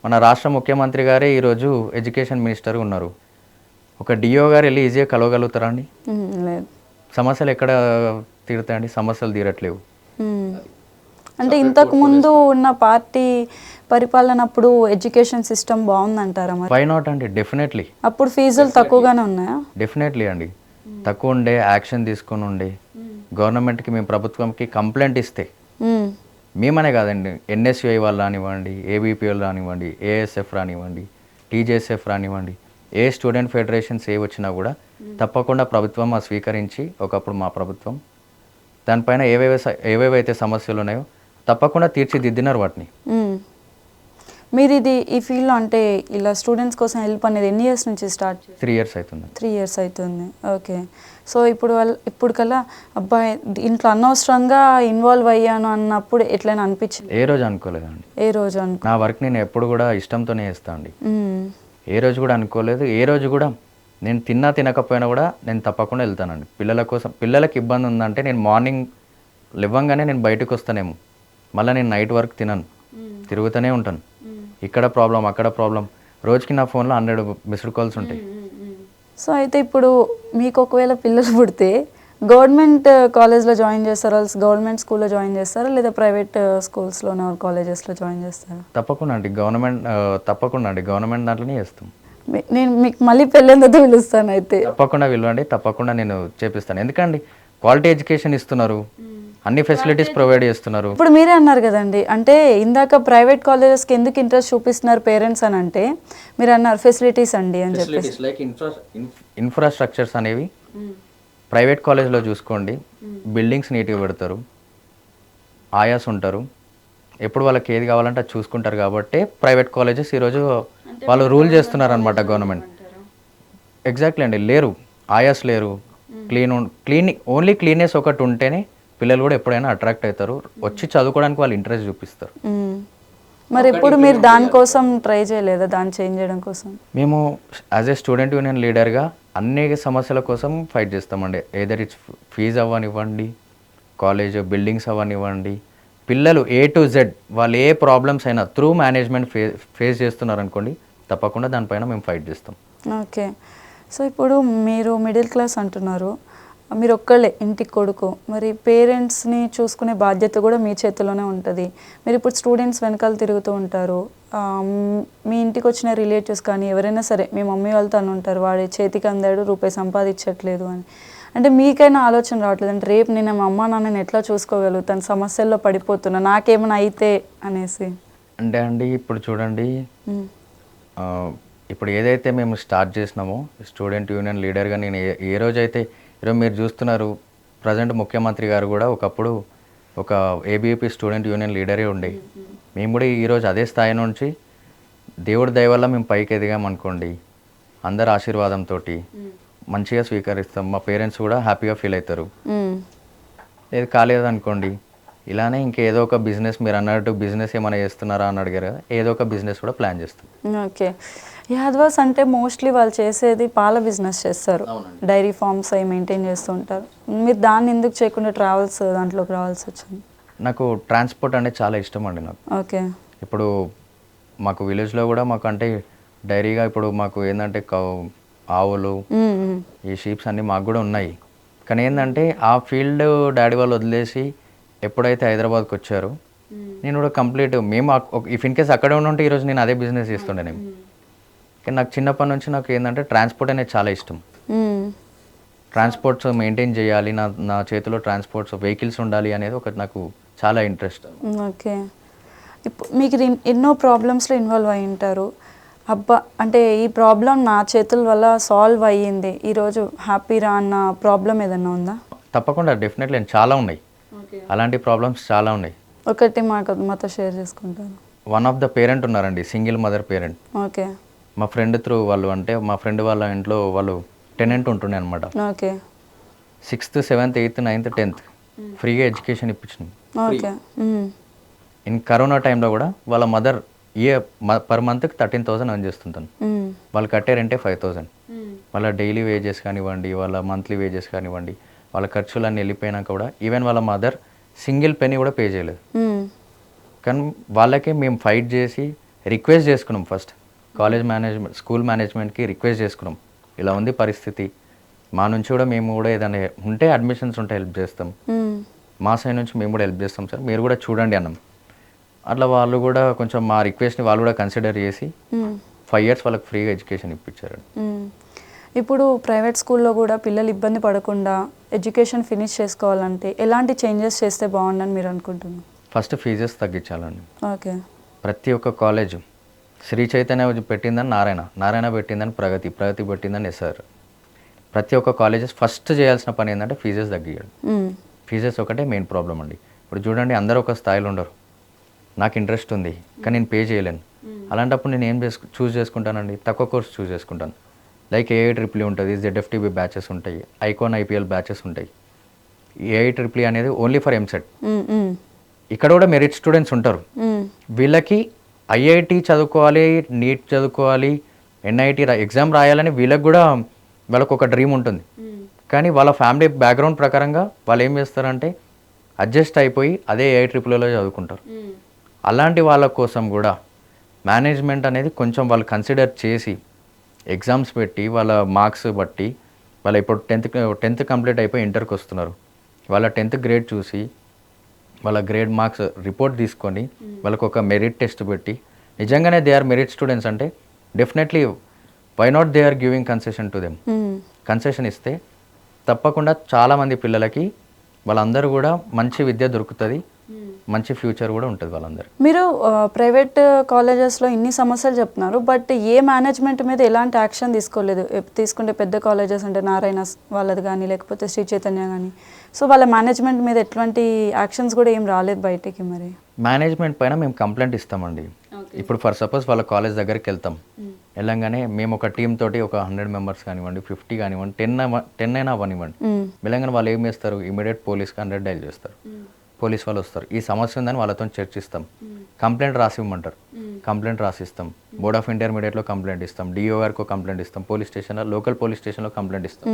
మన రాష్ట్ర ముఖ్యమంత్రి గారే ఈరోజు ఎడ్యుకేషన్ మినిస్టర్ ఉన్నారు. ఒక డిఓ గారు వెళ్ళి ఈజీగా కలవగలుగుతారా అండి? సమస్యలు ఎక్కడ తీరుతాయండి? సమస్యలు తీరట్లేవు. అంటే ఇంతకు ముందు ఉన్న పార్టీ పరిపాలన అప్పుడు ఎడ్యుకేషన్ సిస్టమ్ బాగుందంటారా? వై నాట్ అండి, డెఫినెట్లీ. అప్పుడు ఫీజులు తక్కువగానే ఉన్నాయా? డెఫినెట్లీ అండి, తక్కువ ఉండే, యాక్షన్ తీసుకొని ఉండే. గవర్నమెంట్కి మేము ప్రభుత్వంకి కంప్లైంట్ ఇస్తే, మేమనే కాదండి, ఎన్ఎస్యుఐ వాళ్ళు రానివ్వండి, ఏబీపీఎల్ రానివ్వండి, ఏఎస్ఎఫ్ రానివ్వండి, టీజేఎస్ఎఫ్ రానివ్వండి, ఏ స్టూడెంట్ ఫెడరేషన్స్ ఏ వచ్చినా కూడా తప్పకుండా ప్రభుత్వం స్వీకరించి, ఒకప్పుడు మా ప్రభుత్వం దానిపైన ఏవేవైతే సమస్యలు ఉన్నాయో తప్పకుండా తీర్చిదిద్దినారు వాటిని. మీరు ఇది ఈ ఫీల్డ్లో అంటే ఇలా స్టూడెంట్స్ కోసం హెల్ప్ అనేది ఎన్ని ఇయర్స్ నుంచి స్టార్ట్ 3 years అవుతుంది. 3 years అవుతుంది. ఓకే. సో ఇప్పుడు కల్లా అబ్బాయి ఇంట్లో అనవసరంగా ఇన్వాల్వ్ అయ్యాను అన్నప్పుడు ఎట్లయినా అనిపించింది? ఏ రోజు అనుకోలేదండి. ఏ రోజు నా వర్క్ నేను ఎప్పుడు కూడా ఇష్టంతోనే చేస్తా అండి. ఏ రోజు కూడా అనుకోలేదు. ఏ రోజు కూడా నేను తిన్నా తినకపోయినా కూడా నేను తప్పకుండా వెళ్తానండి పిల్లల కోసం. పిల్లలకి ఇబ్బంది ఉందంటే నేను మార్నింగ్ లేవగానే నేను బయటకు వస్తానేమో, మళ్ళీ నేను నైట్ వరకు తినను, తిరుగుతూనే ఉంటాను. ఇక్కడ ప్రాబ్లం అక్కడ ప్రాబ్లం, రోజుకి నా ఫోన్లో 100 మిస్డ్ కాల్స్ ఉంటాయి. సో అయితే ఇప్పుడు మీకు ఒకవేళ పిల్లలు పుడితే గవర్నమెంట్ కాలేజ్లో జాయిన్ చేస్తారా, గవర్నమెంట్ స్కూల్లో జాయిన్ చేస్తారా, లేదా ప్రైవేట్ స్కూల్స్లోనే కాలేజెస్లో జాయిన్ చేస్తారా? తప్పకుండా అండి గవర్నమెంట్ దాంట్లోనే చేస్తాం. నేను మీకు మళ్ళీ పెళ్ళేందుకు పిలుస్తాను అయితే. తప్పకుండా విలువండి, తప్పకుండా నేను చేపిస్తాను. ఎందుకండి క్వాలిటీ ఎడ్యుకేషన్ ఇస్తున్నారు, అన్ని ఫెసిలిటీస్ ప్రొవైడ్ చేస్తున్నారు. ఇప్పుడు మీరే అన్నారు కదండి, అంటే ఇందాక ప్రైవేట్ కాలేజెస్కి ఎందుకు ఇంట్రెస్ట్ చూపిస్తున్నారు పేరెంట్స్ అని అంటే మీరు అన్నారు ఫెసిలిటీస్ అండి అని చెప్పేసి. లైక్ ఇన్ఫ్రాస్ట్రక్చర్స్ అనేవి ప్రైవేట్ కాలేజ్లో చూసుకోండి, బిల్డింగ్స్ నీట్గా పెడతారు, ఆయాస్ ఉంటారు, ఎప్పుడు వాళ్ళకి ఏది కావాలంటే అది చూసుకుంటారు. కాబట్టి ప్రైవేట్ కాలేజెస్ ఈరోజు వాళ్ళు రూల్ చేస్తున్నారు అనమాట గవర్నమెంట్. ఎగ్జాక్ట్లీ అండి, లేరు ఆయాస్ లేరు, ఓన్లీ క్లీన్నెస్ ఒకటి ఉంటేనే పిల్లలు కూడా ఎప్పుడైనా అట్రాక్ట్ అవుతారు, వచ్చి చదువుకోవడానికి వాళ్ళు ఇంట్రెస్ట్ చూపిస్తారు. మరి ఎప్పుడు మీరు దానికోసం ట్రై చేయలేదా, దాన్ని చేంజ్ చేయడం కోసం? మేము యాజ్ ఏ స్టూడెంట్ యూనియన్ లీడర్గా అన్ని సమస్యల కోసం ఫైట్ చేస్తామండి. ఏదర్ ఇట్స్ ఫీజు అవ్వనివ్వండి, కాలేజ్ బిల్డింగ్స్ అవ్వనివ్వండి, పిల్లలు A to Z వాళ్ళు ఏ ప్రాబ్లమ్స్ అయినా త్రూ మేనేజ్మెంట్ ఫేస్ చేస్తున్నారు అనుకోండి, తప్పకుండా దానిపైన మేము ఫైట్ చేస్తాం. ఓకే. సో ఇప్పుడు మీరు మిడిల్ క్లాస్ అంటున్నారు, మీరు ఒక్కళ్ళే ఇంటికి కొడుకు, మరి పేరెంట్స్ని చూసుకునే బాధ్యత కూడా మీ చేతిలోనే ఉంటుంది. మీరు ఇప్పుడు స్టూడెంట్స్ వెనకాల తిరుగుతూ ఉంటారు, మీ ఇంటికి వచ్చిన రిలేటివ్స్ కానీ ఎవరైనా సరే మీ మమ్మీ వాళ్ళతో అని ఉంటారు, వాడి చేతికి అందాడు రూపాయి సంపాదించట్లేదు అని. అంటే మీకైనా ఆలోచన రావట్లేదు అంటే రేపు నేను మా అమ్మ నాన్నని ఎట్లా చూసుకోగలుగుతాను, సమస్యల్లో పడిపోతున్నా, నాకేమైనా అయితే అనేసి? అంటే అండి ఇప్పుడు చూడండి, ఇప్పుడు ఏదైతే మేము స్టార్ట్ చేసినామో స్టూడెంట్ యూనియన్ లీడర్గా నేను ఏ రోజైతే ఈరోజు మీరు చూస్తున్నారు, ప్రజెంట్ ముఖ్యమంత్రి గారు కూడా ఒకప్పుడు ఒక ABVP స్టూడెంట్ యూనియన్ లీడరే ఉండే. మేము కూడా ఈరోజు అదే స్థాయి నుంచి దేవుడి దయ వల్ల మేము పైకి ఎదిగామనుకోండి, అందరి ఆశీర్వాదంతో మంచిగా స్వీకరిస్తాం. మా పేరెంట్స్ కూడా హ్యాపీగా ఫీల్ అవుతారు. లేదు కాలేదనుకోండి, ఇలానే ఇంకేదో ఒక బిజినెస్, మీరు అన్నట్టు బిజినెస్ ఏమైనా చేస్తున్నారా అని అడిగారు కదా, ఏదో ఒక బిజినెస్ కూడా ప్లాన్ చేస్తాం. ఓకే. యాదవాస్ అంటే మోస్ట్లీ వాళ్ళు చేసేది పాల బిజినెస్ చేస్తారు, డైరీ ఫార్మ్స్ అవి మెయింటైన్ చేస్తూ ఉంటారు. మీరు దాన్ని ఎందుకు చేయకుండా ట్రావెల్స్ దాంట్లోకి రావాల్సి వచ్చింది? నాకు ట్రాన్స్పోర్ట్ అంటే చాలా ఇష్టం అండి నాకు. ఓకే. ఇప్పుడు మాకు విలేజ్లో కూడా మాకు అంటే డైరీగా ఇప్పుడు మాకు ఏంటంటే ఆవులు, ఈ షీప్స్ అన్నీ మాకు కూడా ఉన్నాయి. కానీ ఏంటంటే ఆ ఫీల్డ్ డాడీ వాళ్ళు వదిలేసి ఎప్పుడైతే హైదరాబాద్కి వచ్చారో నేను కూడా కంప్లీట్ మేము ఇఫ్ ఇన్ కేస్ అక్కడే ఉంటే ఈరోజు నేను అదే బిజినెస్ చేస్తుండే నేను. కానీ నాకు చిన్నప్పటి నుంచి నాకు ఏంటంటే ట్రాన్స్పోర్ట్ అనేది చాలా ఇష్టం. ట్రాన్స్పోర్ట్స్ మెయింటైన్ చేయాలి, నా చేతిలో ట్రాన్స్పోర్ట్స్ వెహికల్స్ ఉండాలి అనేది ఒకటి నాకు చాలా ఇంట్రెస్ట్. ఓకే. ఇప్పుడు మీకు ఎన్నో ప్రాబ్లమ్స్లో ఇన్వాల్వ్ అయి ఉంటారు. అబ్బా అంటే ఈ ప్రాబ్లం నా చేతుల వల్ల సాల్వ్ అయ్యింది, ఈరోజు హ్యాపీరా అన్న ప్రాబ్లం ఏదన్నా ఉందా? తప్పకుండా, డెఫినెట్లీ చాలా ఉన్నాయి, అలాంటి ప్రాబ్లమ్స్ చాలా ఉన్నాయి. ఒకటి మాతో షేర్ చేసుకుంటారు. వన్ ఆఫ్ ద పేరెంట్ ఉన్నారండి, సింగిల్ మదర్ పేరెంట్. ఓకే. మా ఫ్రెండ్ త్రూ వాళ్ళు, అంటే మా ఫ్రెండ్ వాళ్ళ ఇంట్లో వాళ్ళు టెనెంట్ ఉంటుండే అనమాట. Okay. 6th, 7th, 8th, 9th, 10th ఫ్రీగా ఎడ్యుకేషన్ ఇప్పించింది. ఓకే. ఇన్ కరోనా టైంలో కూడా వాళ్ళ మదర్ పర్ మంత్కి 13,000 ఎర్న్ చేస్తుంటాను. వాళ్ళు కట్టే రెంటే 5,000. వాళ్ళ డైలీ వేజెస్ కానివ్వండి, వాళ్ళ మంత్లీ వేజెస్ కానివ్వండి, వాళ్ళ ఖర్చులన్నీ వెళ్ళిపోయినాక కూడా ఈవెన్ వాళ్ళ మదర్ సింగిల్ పెనీ కూడా పే చేయలేదు. కానీ వాళ్ళకే మేము ఫైట్ చేసి రిక్వెస్ట్ చేసుకున్నాం. ఫస్ట్ కాలేజ్ మేనేజ్మెంట్, స్కూల్ మేనేజ్మెంట్కి రిక్వెస్ట్ చేసుకున్నాం, ఇలా ఉంది పరిస్థితి, మా నుంచి కూడా మేము కూడా ఏదైనా ఉంటే అడ్మిషన్స్ ఉంటే హెల్ప్ చేస్తాం, మా సైడ్ నుంచి మేము కూడా హెల్ప్ చేస్తాం సార్, మీరు కూడా చూడండి అన్నాం. అట్లా వాళ్ళు కూడా కొంచెం మా రిక్వెస్ట్ని వాళ్ళు కూడా కన్సిడర్ చేసి 5 years వాళ్ళకి ఫ్రీగా ఎడ్యుకేషన్ ఇప్పించారు. ఇప్పుడు ప్రైవేట్ స్కూల్లో కూడా పిల్లలు ఇబ్బంది పడకుండా ఎడ్యుకేషన్ ఫినిష్ చేసుకోవాలంటే ఎలాంటి చేంజెస్ చేస్తే బాగుండని మీరు అనుకుంటున్నారు? ఫస్ట్ ఫీజెస్ తగ్గించాలండి. ఓకే. ప్రతి ఒక్క కాలేజ్, శ్రీ చైతన్య పెట్టిందని నారాయణ పెట్టిందని ప్రగతి పెట్టిందని SR, ప్రతి ఒక్క కాలేజెస్ ఫస్ట్ చేయాల్సిన పని ఏంటంటే ఫీజెస్ తగ్గించడం. ఫీజెస్ ఒకటే మెయిన్ ప్రాబ్లం అండి. ఇప్పుడు చూడండి, అందరూ ఒక స్థాయిలో ఉండరు. నాకు ఇంట్రెస్ట్ ఉంది కానీ నేను పే చేయలేను, అలాంటప్పుడు నేను ఏం చూస్ చేసుకుంటానండి, తక్కువ కోర్స్ చూస్ చేసుకుంటాను. లైక్ ఏఐట్రిపుల్ ఉంటుంది, ZFTB బ్యాచెస్ ఉంటాయి, ఐకాన్ IPL బ్యాచెస్ ఉంటాయి. ఏఐట్రిపుల్ అనేది ఓన్లీ ఫర్ ఎంసెట్. ఇక్కడ కూడా మెరిట్ స్టూడెంట్స్ ఉంటారు. వీళ్ళకి IIT చదువుకోవాలి, నీట్ చదువుకోవాలి, NIT ఎగ్జామ్ రాయాలని వీళ్ళకి కూడా వాళ్ళకు ఒక డ్రీమ్ ఉంటుంది. కానీ వాళ్ళ ఫ్యామిలీ బ్యాక్గ్రౌండ్ ప్రకారంగా వాళ్ళు ఏం చేస్తారంటే అడ్జస్ట్ అయిపోయి అదే ఏఐట్రిపుల్లో చదువుకుంటారు. అలాంటి వాళ్ళ కోసం కూడా మేనేజ్మెంట్ అనేది కొంచెం వాళ్ళు కన్సిడర్ చేసి ఎగ్జామ్స్ పెట్టి వాళ్ళ మార్క్స్ బట్టి, వాళ్ళ ఇప్పుడు 10th కంప్లీట్ అయిపోయి ఇంటర్కి వస్తున్నారు, వాళ్ళ 10th గ్రేడ్ చూసి వాళ్ళ గ్రేడ్ మార్క్స్ రిపోర్ట్ తీసుకొని వాళ్ళకు ఒక మెరిట్ టెస్ట్ పెట్టి నిజంగానే దే ఆర్ మెరిట్ స్టూడెంట్స్ అంటే definitely why not they are giving concession to them. Concession ఇస్తే తప్పకుండా చాలామంది పిల్లలకి వాళ్ళందరూ కూడా మంచి విద్య దొరుకుతుంది, మంచి ఫ్యూచర్ కూడా ఉంటుంది వాళ్ళందరూ. మీరు ప్రైవేట్ కాలేజెస్లో ఇన్ని సమస్యలు చెప్తున్నారు, బట్ ఏ మేనేజ్మెంట్ మీద ఎలాంటి యాక్షన్ తీసుకోలేదు. తీసుకుంటే పెద్ద కాలేజెస్ అంటే నారాయణ వాళ్ళది కానీ లేకపోతే శ్రీ చైతన్య కానీ, సో వాళ్ళ మేనేజ్మెంట్ మీద ఎటువంటి యాక్షన్స్ కూడా ఏం రాలేదు బయటికి. మరి మేనేజ్మెంట్ పైన మేము కంప్లైంట్ ఇస్తామండి. ఇప్పుడు ఫర్ సపోజ్ వాళ్ళ కాలేజ్ దగ్గరికి వెళ్తాం, వెళ్ళంగానే మేము ఒక టీమ్ తోటి ఒక 100 మెంబర్స్ కానివ్వండి, 50 కానివ్వండి, 10 అయినా అవ్వనివ్వండి, వెళ్ళంగానే వాళ్ళు ఏం చేస్తారు, ఇమీడియట్ పోలీస్కి 100 డైల్ చేస్తారు. పోలీస్ వాళ్ళు వస్తారు, ఈ సమస్య ఉందని వాళ్ళతో చర్చిస్తాం, కంప్లైంట్ రాసి ఇవ్వమంటారు, కంప్లైంట్ రాసిస్తాం, బోర్డ్ ఆఫ్ ఇంటర్మీడియట్లో కంప్లైంట్ ఇస్తాం, DO గారికి కంప్లైంట్ ఇస్తాం, పోలీస్ స్టేషన్లో లోకల్ పోలీస్ స్టేషన్లో కంప్లైంట్ ఇస్తాం.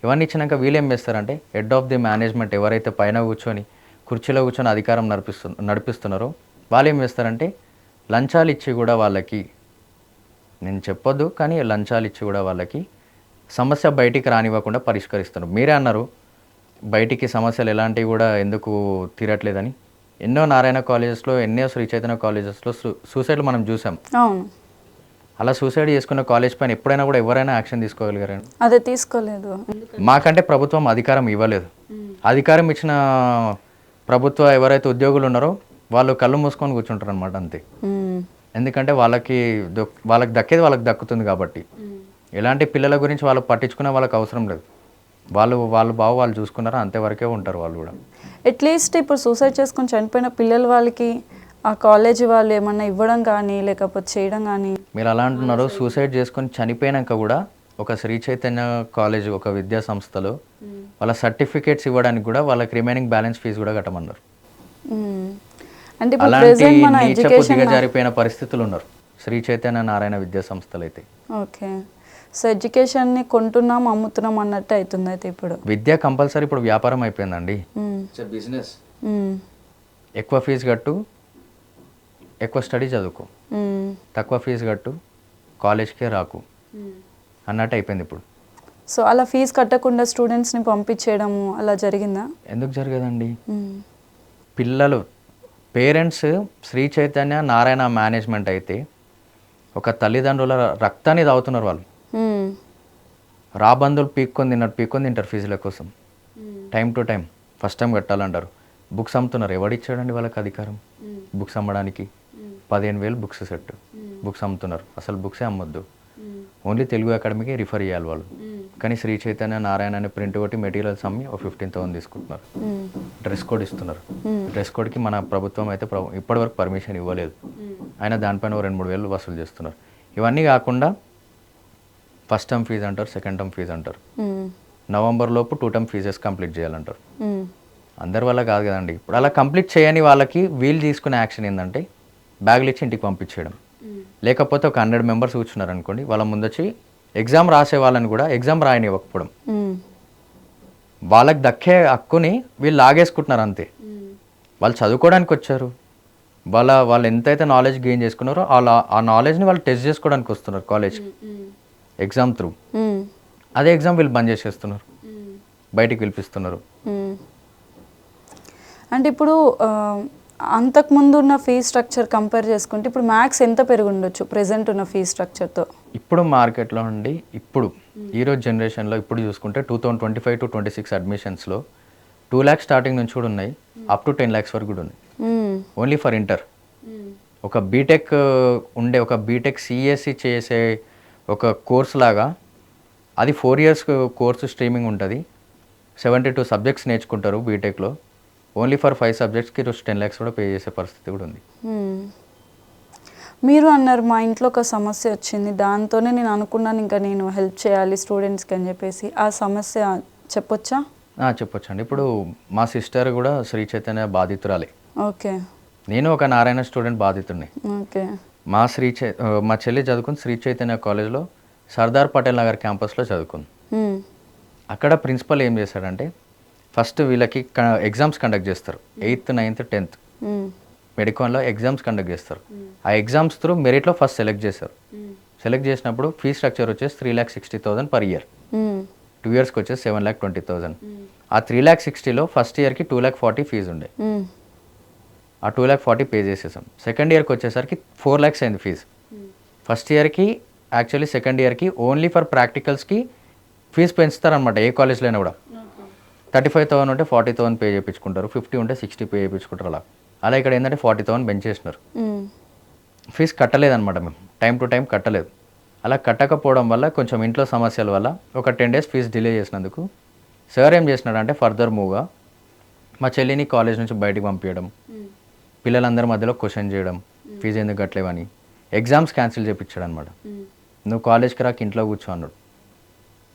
ఇవన్నీ ఇచ్చినాక వీళ్ళు ఏం చేస్తారంటే హెడ్ ఆఫ్ ది మేనేజ్మెంట్ ఎవరైతే పైన కూర్చొని కుర్చీలో కూర్చొని అధికారం నడిపిస్తున్నారో వాళ్ళు ఏం చేస్తారంటే లంచాలు ఇచ్చి కూడా వాళ్ళకి, నేను చెప్పొద్దు కానీ లంచాలు ఇచ్చి కూడా వాళ్ళకి సమస్య బయటికి రానివ్వకుండా పరిష్కరిస్తున్నారు. మీరే అన్నారు బయటికి సమస్యలు ఎలాంటివి కూడా ఎందుకు తీరట్లేదని. ఎన్నో నారాయణ కాలేజెస్లో, ఎన్నో శ్రీ చైతన్య కాలేజెస్లో సూసైడ్లు మనం చూసాం. అలా సూసైడ్ చేసుకున్న కాలేజ్ పైన ఎప్పుడైనా కూడా ఎవరైనా యాక్షన్ తీసుకోగలిగారండి? అదే తీసుకోలేదు. మాకంటే ప్రభుత్వం అధికారం ఇవ్వలేదు. అధికారం ఇచ్చిన ప్రభుత్వ ఎవరైతే ఉద్యోగులు ఉన్నారో వాళ్ళు కళ్ళు మూసుకొని కూర్చుంటారు అనమాట, అంతే. ఎందుకంటే వాళ్ళకి దక్కేది వాళ్ళకి దక్కుతుంది కాబట్టి ఎలాంటి పిల్లల గురించి వాళ్ళు పట్టించుకునే వాళ్ళకి అవసరం లేదు. వాళ్ళు బాగు వాళ్ళు చూసుకున్నారా అంతేవరకే ఉంటారు వాళ్ళు కూడా. అట్లీస్ట్ ఇప్పుడు సూసైడ్ చేసుకొని చనిపోయిన పిల్లల వాళ్ళకి ఆ కాలేజీ వాళ్ళు ఏమన్నా ఇవ్వడం కానీ లేకపోతే చేయడం కానీ. మీరు అలా అంటున్నారు, సూసైడ్ చేసుకొని చనిపోయినాక కూడా ఒక శ్రీ చైతన్య కాలేజ్ ఒక విద్యా సంస్థలో వాళ్ళ సర్టిఫికేట్స్ ఇవ్వడానికి కూడా వాళ్ళకి రిమైనింగ్ బ్యాలెన్స్ ఫీజు కూడా కట్టమన్నారు. అంటే అలాంటి జారిపోయిన పరిస్థితులు ఉన్నారు శ్రీ చైతన్య నారాయణ విద్యా సంస్థలు అయితే. ఓకే, సో ఎడ్యుకేషన్ని కొంటున్నాం అమ్ముతున్నాం అన్నట్టు అవుతుంది అయితే ఇప్పుడు. విద్య కంపల్సరీ ఇప్పుడు వ్యాపారం అయిపోయిందండి, బిజినెస్. ఎక్కువ ఫీజు కట్టు, ఎక్కువ స్టడీ చదువుకో, తక్కువ ఫీజు కట్టు, కాలేజ్కే రాకు అన్నట్టు అయిపోయింది ఇప్పుడు. సో అలా ఫీజు కట్టకుండా స్టూడెంట్స్ని పంపించేయడము అలా జరిగిందా? ఎందుకు జరగదండి? పిల్లలు పేరెంట్స్ శ్రీ చైతన్య నారాయణ మేనేజ్మెంట్ అయితే ఒక తల్లిదండ్రుల రక్తాన్ని తాగుతున్నారు వాళ్ళు. రాబందులు పీక్కొని తింటారు ఫీజుల కోసం. Time to time first time కట్టాలంటారు. బుక్స్ అమ్ముతున్నారు, ఎవడిచ్చాడండి వాళ్ళకి అధికారం బుక్స్ అమ్మడానికి? 15,000 బుక్స్ సెట్ బుక్స్ అమ్ముతున్నారు. అసలు బుక్సే అమ్మొద్దు, ఓన్లీ తెలుగు అకాడమీకి రిఫర్ చేయాలి వాళ్ళు. కానీ శ్రీ చైతన్య నారాయణ అనే ప్రింట్ కొట్టి మెటీరియల్స్ అమ్మి ఒక 15,000 తీసుకుంటున్నారు. డ్రెస్ కోడ్ ఇస్తున్నారు. డ్రెస్ కోడ్కి మన ప్రభుత్వం అయితే ఇప్పటివరకు పర్మిషన్ ఇవ్వలేదు, అయినా దానిపైన 2-3 వేలు వసూలు చేస్తున్నారు. ఇవన్నీ కాకుండా ఫస్ట్ టర్మ్ ఫీజు అంటారు, సెకండ్ టర్మ్ ఫీజు అంటారు, నవంబర్ లోపు 2 టర్మ్ ఫీజెస్ కంప్లీట్ చేయాలంటారు. అందరి వల్ల కాదు కదండి. ఇప్పుడు అలా కంప్లీట్ చేయని వాళ్ళకి వీళ్ళు తీసుకునే యాక్షన్ ఏంటంటే బ్యాగులు ఇచ్చి ఇంటికి పంపించేయడం. లేకపోతే ఒక 100 మెంబర్స్ కూర్చున్నారు అనుకోండి, వాళ్ళ ముందొచ్చి ఎగ్జామ్ రాసే వాళ్ళని కూడా ఎగ్జామ్ రాయనివ్వకపోవడం. వాళ్ళకి దక్కే హక్కుని వీళ్ళు లాగేసుకుంటున్నారు అంతే. వాళ్ళు చదువుకోవడానికి వచ్చారు, వాళ్ళు ఎంతైతే నాలెడ్జ్ గెయిన్ చేసుకున్నారో ఆ నాలెడ్జ్ని వాళ్ళు టెస్ట్ చేసుకోవడానికి వస్తున్నారు కాలేజ్కి ఎగ్జామ్ త్రూ. అదే ఎగ్జామ్ వీళ్ళు బంద్ చేసేస్తున్నారు, బయటికి పిలిపిస్తున్నారు. అంటే ఇప్పుడు అంతకుముందు ఉన్న ఫీ స్ట్రక్చర్ కంపేర్ చేసుకుంటే ఇప్పుడు మ్యాథ్స్ ఎంత పెరిగి ఉండొచ్చు ప్రెసెంట్ ఉన్న ఫీ స్ట్రక్చర్తో? ఇప్పుడు మార్కెట్లో అండి, ఇప్పుడు ఈరోజు జనరేషన్లో ఇప్పుడు చూసుకుంటే 2025 to 26 అడ్మిషన్స్లో 2 lakhs స్టార్టింగ్ నుంచి కూడా ఉన్నాయి, అప్ టు 10 lakhs వరకు కూడా ఉన్నాయి, ఓన్లీ ఫర్ ఇంటర్. ఒక బీటెక్ ఉండే ఒక బీటెక్ సిఎస్సి చేసే ఒక కోర్స్ లాగా అది 4 years కోర్సు స్ట్రీమింగ్ ఉంటుంది. 72 సబ్జెక్ట్స్ నేర్చుకుంటారు బీటెక్లో. ఓన్లీ ఫర్ 5 సబ్జెక్ట్స్కి ఈరోజు 10 lakhs కూడా పే చేసే పరిస్థితి కూడా ఉంది. మీరు అన్నారు మా ఇంట్లో ఒక సమస్య వచ్చింది, దాంతోనే నేను అనుకున్నాను ఇంకా నేను హెల్ప్ చేయాలి స్టూడెంట్స్కి అని చెప్పేసి. ఆ సమస్య చెప్పొచ్చా? చెప్పొచ్చండి. ఇప్పుడు మా సిస్టర్ కూడా శ్రీ చైతన్య బాధితురాలే. ఓకే. నేను ఒక నారాయణ స్టూడెంట్ బాధితుడిని. ఓకే. మా చెల్లి చదువుకుంది శ్రీ చైతన్య కాలేజ్లో సర్దార్ పటేల్ నగర్ క్యాంపస్లో చదువుకుంది. అక్కడ ప్రిన్సిపల్ ఏం చేశాడంటే ఫస్ట్ వీళ్ళకి ఎగ్జామ్స్ కండక్ట్ చేస్తారు. 8th, 9th, 10th మెడికాన్లో exams conduct చేస్తారు. ఆ ఎగ్జామ్స్ త్రూ మెరిట్లో ఫస్ట్ సెలెక్ట్ చేశారు. సెలెక్ట్ చేసినప్పుడు ఫీ స్ట్రక్చర్ వచ్చేసి 3,60,000 పర్ ఇయర్. 2 yearsకి వచ్చేసి 7,20,000. ఆ 3,60,000లో ఫస్ట్ ఇయర్కి 2,40,000 ఫీజు ఉండే. ఆ 2,40,000 పే చేసేసాం. సెకండ్ ఇయర్కి వచ్చేసరికి 4 lakhs అయింది ఫీజు. ఫస్ట్ ఇయర్కి యాక్చువల్లీ సెకండ్ ఇయర్కి ఓన్లీ ఫర్ ప్రాక్టికల్స్కి ఫీజు పెంచుతారనమాట. ఏ కాలేజ్లో అయినా కూడా 35,000 ఉంటే 40,000 పే చేయించుకుంటారు, 50 ఉంటే 60 పే చేయించుకుంటారు. అలా ఇక్కడ ఏంటంటే 40,000 పెంచేసినారు. ఫీజు కట్టలేదన్నమాట, మేము టైం టు టైం కట్టలేదు. అలా కట్టకపోవడం వల్ల కొంచెం ఇంట్లో సమస్యల వల్ల ఒక 10 days ఫీజు డిలే చేసినందుకు సార్ ఏం చేసినాడంటే ఫర్దర్ మూవ్గా మా చెల్లిని కాలేజ్ నుంచి బయటికి పంపించడం, పిల్లలందరి మధ్యలో క్వశ్చన్ చేయడం, ఫీజు ఎందుకు కట్టలేవని, ఎగ్జామ్స్ క్యాన్సిల్ చేయించాడు అనమాట. నువ్వు కాలేజ్కి రాక ఇంట్లో కూర్చో అన్నాడు.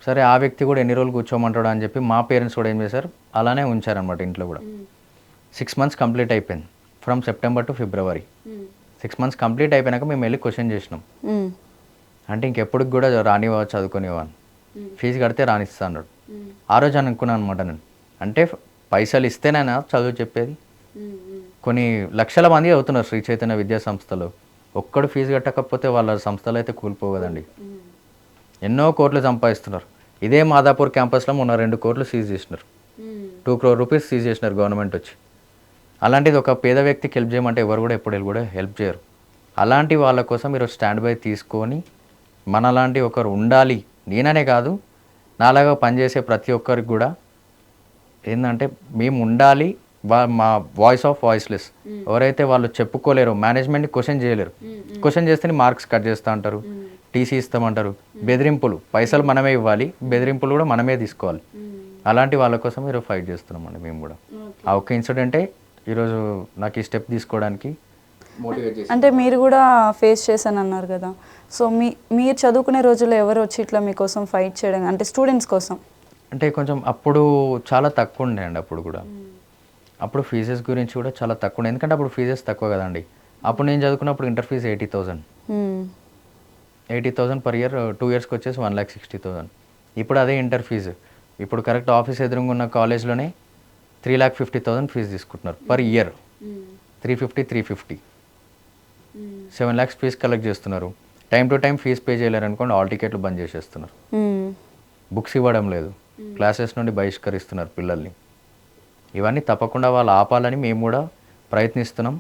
సరే ఆ వ్యక్తి కూడా ఎన్ని రోజులు కూర్చోమంటాడు అని చెప్పి మా పేరెంట్స్ కూడా ఏం చేశారు, అలానే ఉంచారనమాట ఇంట్లో కూడా. 6 months కంప్లీట్ అయిపోయింది. From September to February 6 months complete అయిపోయినాక మేము వెళ్ళి క్వశ్చన్ చేసినాం. అంటే ఇంకెప్పటికి కూడా రానివా చదువుకునేవా అని, ఫీజు కడితే రానిస్తా అన్నాడు. ఆ రోజు అనుకున్నాను అనమాట నేను, అంటే పైసలు ఇస్తేనైనా చదువు చెప్పేది. కొన్ని లక్షల మంది అవుతున్నారు శ్రీ చైతన్య విద్యా సంస్థలో. ఒక్కడు ఫీజు కట్టకపోతే వాళ్ళ సంస్థలు అయితే కూలిపోగదండి. ఎన్నో కోట్లు సంపాదిస్తున్నారు. ఇదే మాదాపూర్ క్యాంపస్లో మొన్న 2 crores సీజ్ చేసినారు. 2 crore rupees సీజ్ చేసినారు గవర్నమెంట్ వచ్చి. అలాంటిది ఒక పేద వ్యక్తికి హెల్ప్ చేయమంటే ఎవరు కూడా ఎప్పుడు కూడా హెల్ప్ చేయరు. అలాంటి వాళ్ళ కోసం మీరు స్టాండ్ బై తీసుకొని మనలాంటి ఒకరు ఉండాలి. నేననే కాదు, నాలాగా పనిచేసే ప్రతి ఒక్కరికి కూడా ఏంటంటే మేము ఉండాలి. మా వాయిస్ ఆఫ్ వాయిస్లెస్ ఎవరైతే వాళ్ళు చెప్పుకోలేరు, మేనేజ్మెంట్ని క్వశ్చన్ చేయలేరు. క్వశ్చన్ చేస్తేనే మార్క్స్ కట్ చేస్తూ అంటారు, టీసీ ఇస్తామంటారు, బెదిరింపులు, పైసలు మనమే ఇవ్వాలి, బెదిరింపులు కూడా మనమే తీసుకోవాలి. అలాంటి వాళ్ళ కోసం మీరు ఫైట్ చేస్తున్నామండి మేము కూడా. ఆ ఒక్క ఇన్సిడెంటే ఈరోజు నాకు ఈ స్టెప్ తీసుకోవడానికి మోటివేట్ చేసి. అంటే మీరు కూడా ఫేస్ చేశాను అన్నారు కదా, సో మీరు చదువుకునే రోజుల్లో ఎవరు వచ్చి ఇట్లా మీకోసం ఫైట్ చేయడం, అంటే స్టూడెంట్స్ కోసం? అంటే కొంచెం అప్పుడు చాలా తక్కువ ఉండే అండి. అప్పుడు కూడా అప్పుడు ఫీజెస్ గురించి కూడా చాలా తక్కువ ఉండే, ఎందుకంటే అప్పుడు ఫీజెస్ తక్కువ కదండి. అప్పుడు నేను చదువుకున్నప్పుడు ఇంటర్ ఫీజు 80,000 పర్ ఇయర్. 2 yearsకి వచ్చేసి 1,60,000. ఇప్పుడు అదే ఇంటర్ ఫీజు. ఇప్పుడు కరెక్ట్ ఆఫీస్ ఎదురుగా ఉన్న కాలేజ్లోనే 3,50,000 ఫీజు తీసుకుంటున్నారు per year. 350 7 lakhs fee collect చేస్తున్నారు. Time to time fee pay చేయలేరు అనుకోండి, ఆల్ టికెట్లు బంద్ చేసేస్తున్నారు. బుక్స్ ఇవ్వడం లేదు, క్లాసెస్ నుండి బహిష్కరిస్తున్నారు పిల్లల్ని. ఇవన్నీ తప్పకుండా వాళ్ళు ఆపాలని మేము కూడా ప్రయత్నిస్తున్నాం,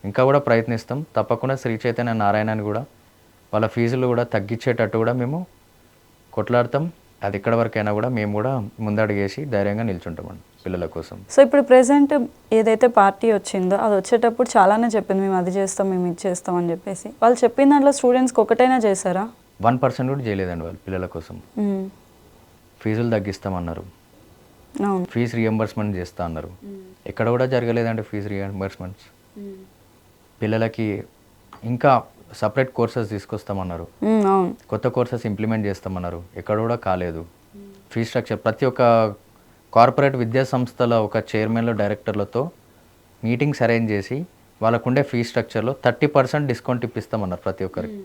ఇంకా కూడా ప్రయత్నిస్తాం. తప్పకుండా శ్రీ చైతన్య నారాయణని కూడా వాళ్ళ ఫీజులు కూడా తగ్గించేటట్టు కూడా మేము కొట్లాడతాం. అది ఎక్కడి వరకైనా కూడా మేము కూడా ముందడుగేసి ధైర్యంగా నిల్చుంటామండి పిల్లల కోసం. సో ఇప్పుడు ప్రెసెంట్ ఏదైతే పార్టీ వచ్చిందో అది వచ్చేటప్పుడు చాలానే చెప్పింది, మేము అది చేస్తాం, మేము ఇది చేస్తాం అని చెప్పేసి. వాళ్ళు చెప్పిన దాంట్లో స్టూడెంట్స్కి ఒకటైనా చేశారా? 1% కూడా చేయలేదండి వాళ్ళు పిల్లల కోసం. ఫీజులు తగ్గిస్తామన్నారు, ఫీజు రియంబర్స్మెంట్ చేస్తా అన్నారు. ఎక్కడ కూడా జరగలేదండి ఫీజు రియంబర్స్మెంట్స్. పిల్లలకి ఇంకా సపరేట్ కోర్సెస్ తీసుకొస్తామన్నారు, కొత్త కోర్సెస్ ఇంప్లిమెంట్ చేస్తామన్నారు, ఎక్కడ కూడా కాలేదు. ఫీ స్ట్రక్చర్ ప్రతి ఒక్క కార్పొరేట్ విద్యా సంస్థల ఒక చైర్మన్లు డైరెక్టర్లతో మీటింగ్స్ అరేంజ్ చేసి వాళ్ళకుండే ఫీ స్ట్రక్చర్లో 30% డిస్కౌంట్ ఇప్పిస్తామన్నారు ప్రతి ఒక్కరికి.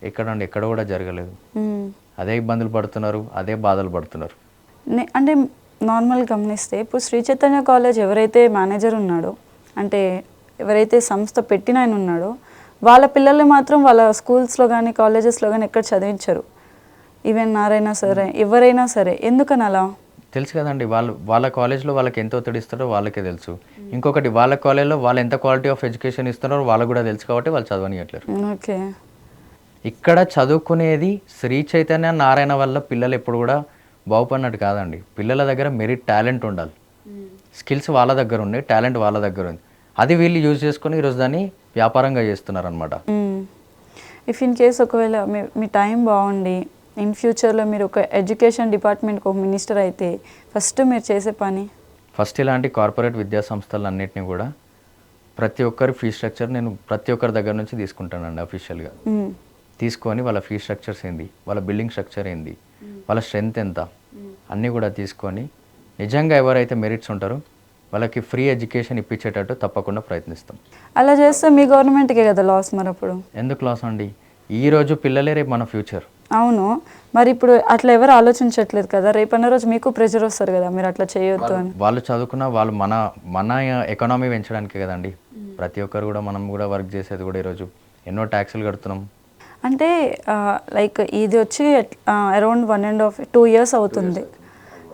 ఎక్కడ కూడా జరగలేదు. అదే ఇబ్బందులు పడుతున్నారు, అదే బాధలు పడుతున్నారు. అంటే నార్మల్ గమనిస్తే ఇప్పుడు శ్రీ చైతన్య కాలేజ్ ఎవరైతే మేనేజర్ ఉన్నాడో, అంటే ఎవరైతే సంస్థ పెట్టిన ఆయన ఉన్నాడో, వాళ్ళ పిల్లల్ని మాత్రం వాళ్ళ స్కూల్స్లో కానీ కాలేజెస్లో కానీ ఎక్కడ చదివించరు. ఈవెన్ నారైనా సరే ఎవరైనా సరే. ఎందుకని అలా? తెలుసు కదండి, వాళ్ళ కాలేజ్లో వాళ్ళకి ఎంత ఒత్తిడి ఇస్తారో వాళ్ళకే తెలుసు. ఇంకొకటి వాళ్ళ కాలేజ్లో వాళ్ళు ఎంత క్వాలిటీ ఆఫ్ ఎడ్యుకేషన్ ఇస్తున్నారో వాళ్ళకు కూడా తెలుసు, కాబట్టి వాళ్ళు చదవనియట్లేరు. ఓకే. ఇక్కడ చదువుకునేది శ్రీ చైతన్య నారాయణ వల్ల పిల్లలు ఎప్పుడు కూడా బాగుపడినట్టు కాదండి. పిల్లల దగ్గర మెరిట్ టాలెంట్ ఉండాలి, స్కిల్స్ వాళ్ళ దగ్గర ఉన్నాయి, టాలెంట్ వాళ్ళ దగ్గర ఉంది. అది వీళ్ళు యూజ్ చేసుకొని ఈరోజు దాన్ని వ్యాపారంగా చేస్తున్నారు అనమాట. ఇఫ్ ఇన్ కేస్ ఒకవేళ మీ టైం బాగుండి ఇన్ ఫ్యూచర్లో మీరు ఒక ఎడ్యుకేషన్ డిపార్ట్మెంట్కి ఒక మినిస్టర్ అయితే ఫస్ట్ మీరు చేసే పని? ఫస్ట్ ఇలాంటి కార్పొరేట్ విద్యా సంస్థలన్నింటినీ కూడా ప్రతి ఒక్కరి ఫీ స్ట్రక్చర్ నేను ప్రతి ఒక్కరి దగ్గర నుంచి తీసుకుంటానండి అఫీషియల్గా. తీసుకొని వాళ్ళ ఫీ స్ట్రక్చర్స్ ఏంది, వాళ్ళ బిల్డింగ్ స్ట్రక్చర్ ఏంది, వాళ్ళ స్ట్రెంత్ ఎంత, అన్నీ కూడా తీసుకొని నిజంగా ఎవరైతే మెరిట్స్ ఉంటారో వాళ్ళకి ఫ్రీ ఎడ్యుకేషన్ ఇప్పించేటట్టు తప్పకుండా ప్రయత్నిస్తాం. అలా చేస్తే మీ గవర్నమెంట్కే కదా లాస్ మరి అప్పుడు. ఎందుకు లాస్ అండి? ఈరోజు పిల్లలే రేపు మన ఫ్యూచర్. అవును, మరి ఇప్పుడు అట్లా ఎవరు ఆలోచించట్లేదు కదా. రేపన్న రోజు మీకు ప్రెషర్ వస్తారు కదా మీరు అట్లా చేయొద్దు అని. వాళ్ళు చదువుకున్న వాళ్ళు మన ఎకానమీ పెంచడానికే కదండి. ప్రతి ఒక్కరు కూడా మనం కూడా వర్క్ చేసేది కూడా ఈరోజు ఎన్నో ట్యాక్సులు కడుతున్నాం. అంటే లైక్ ఇది వచ్చి అరౌండ్ 1.5-2 years అవుతుంది.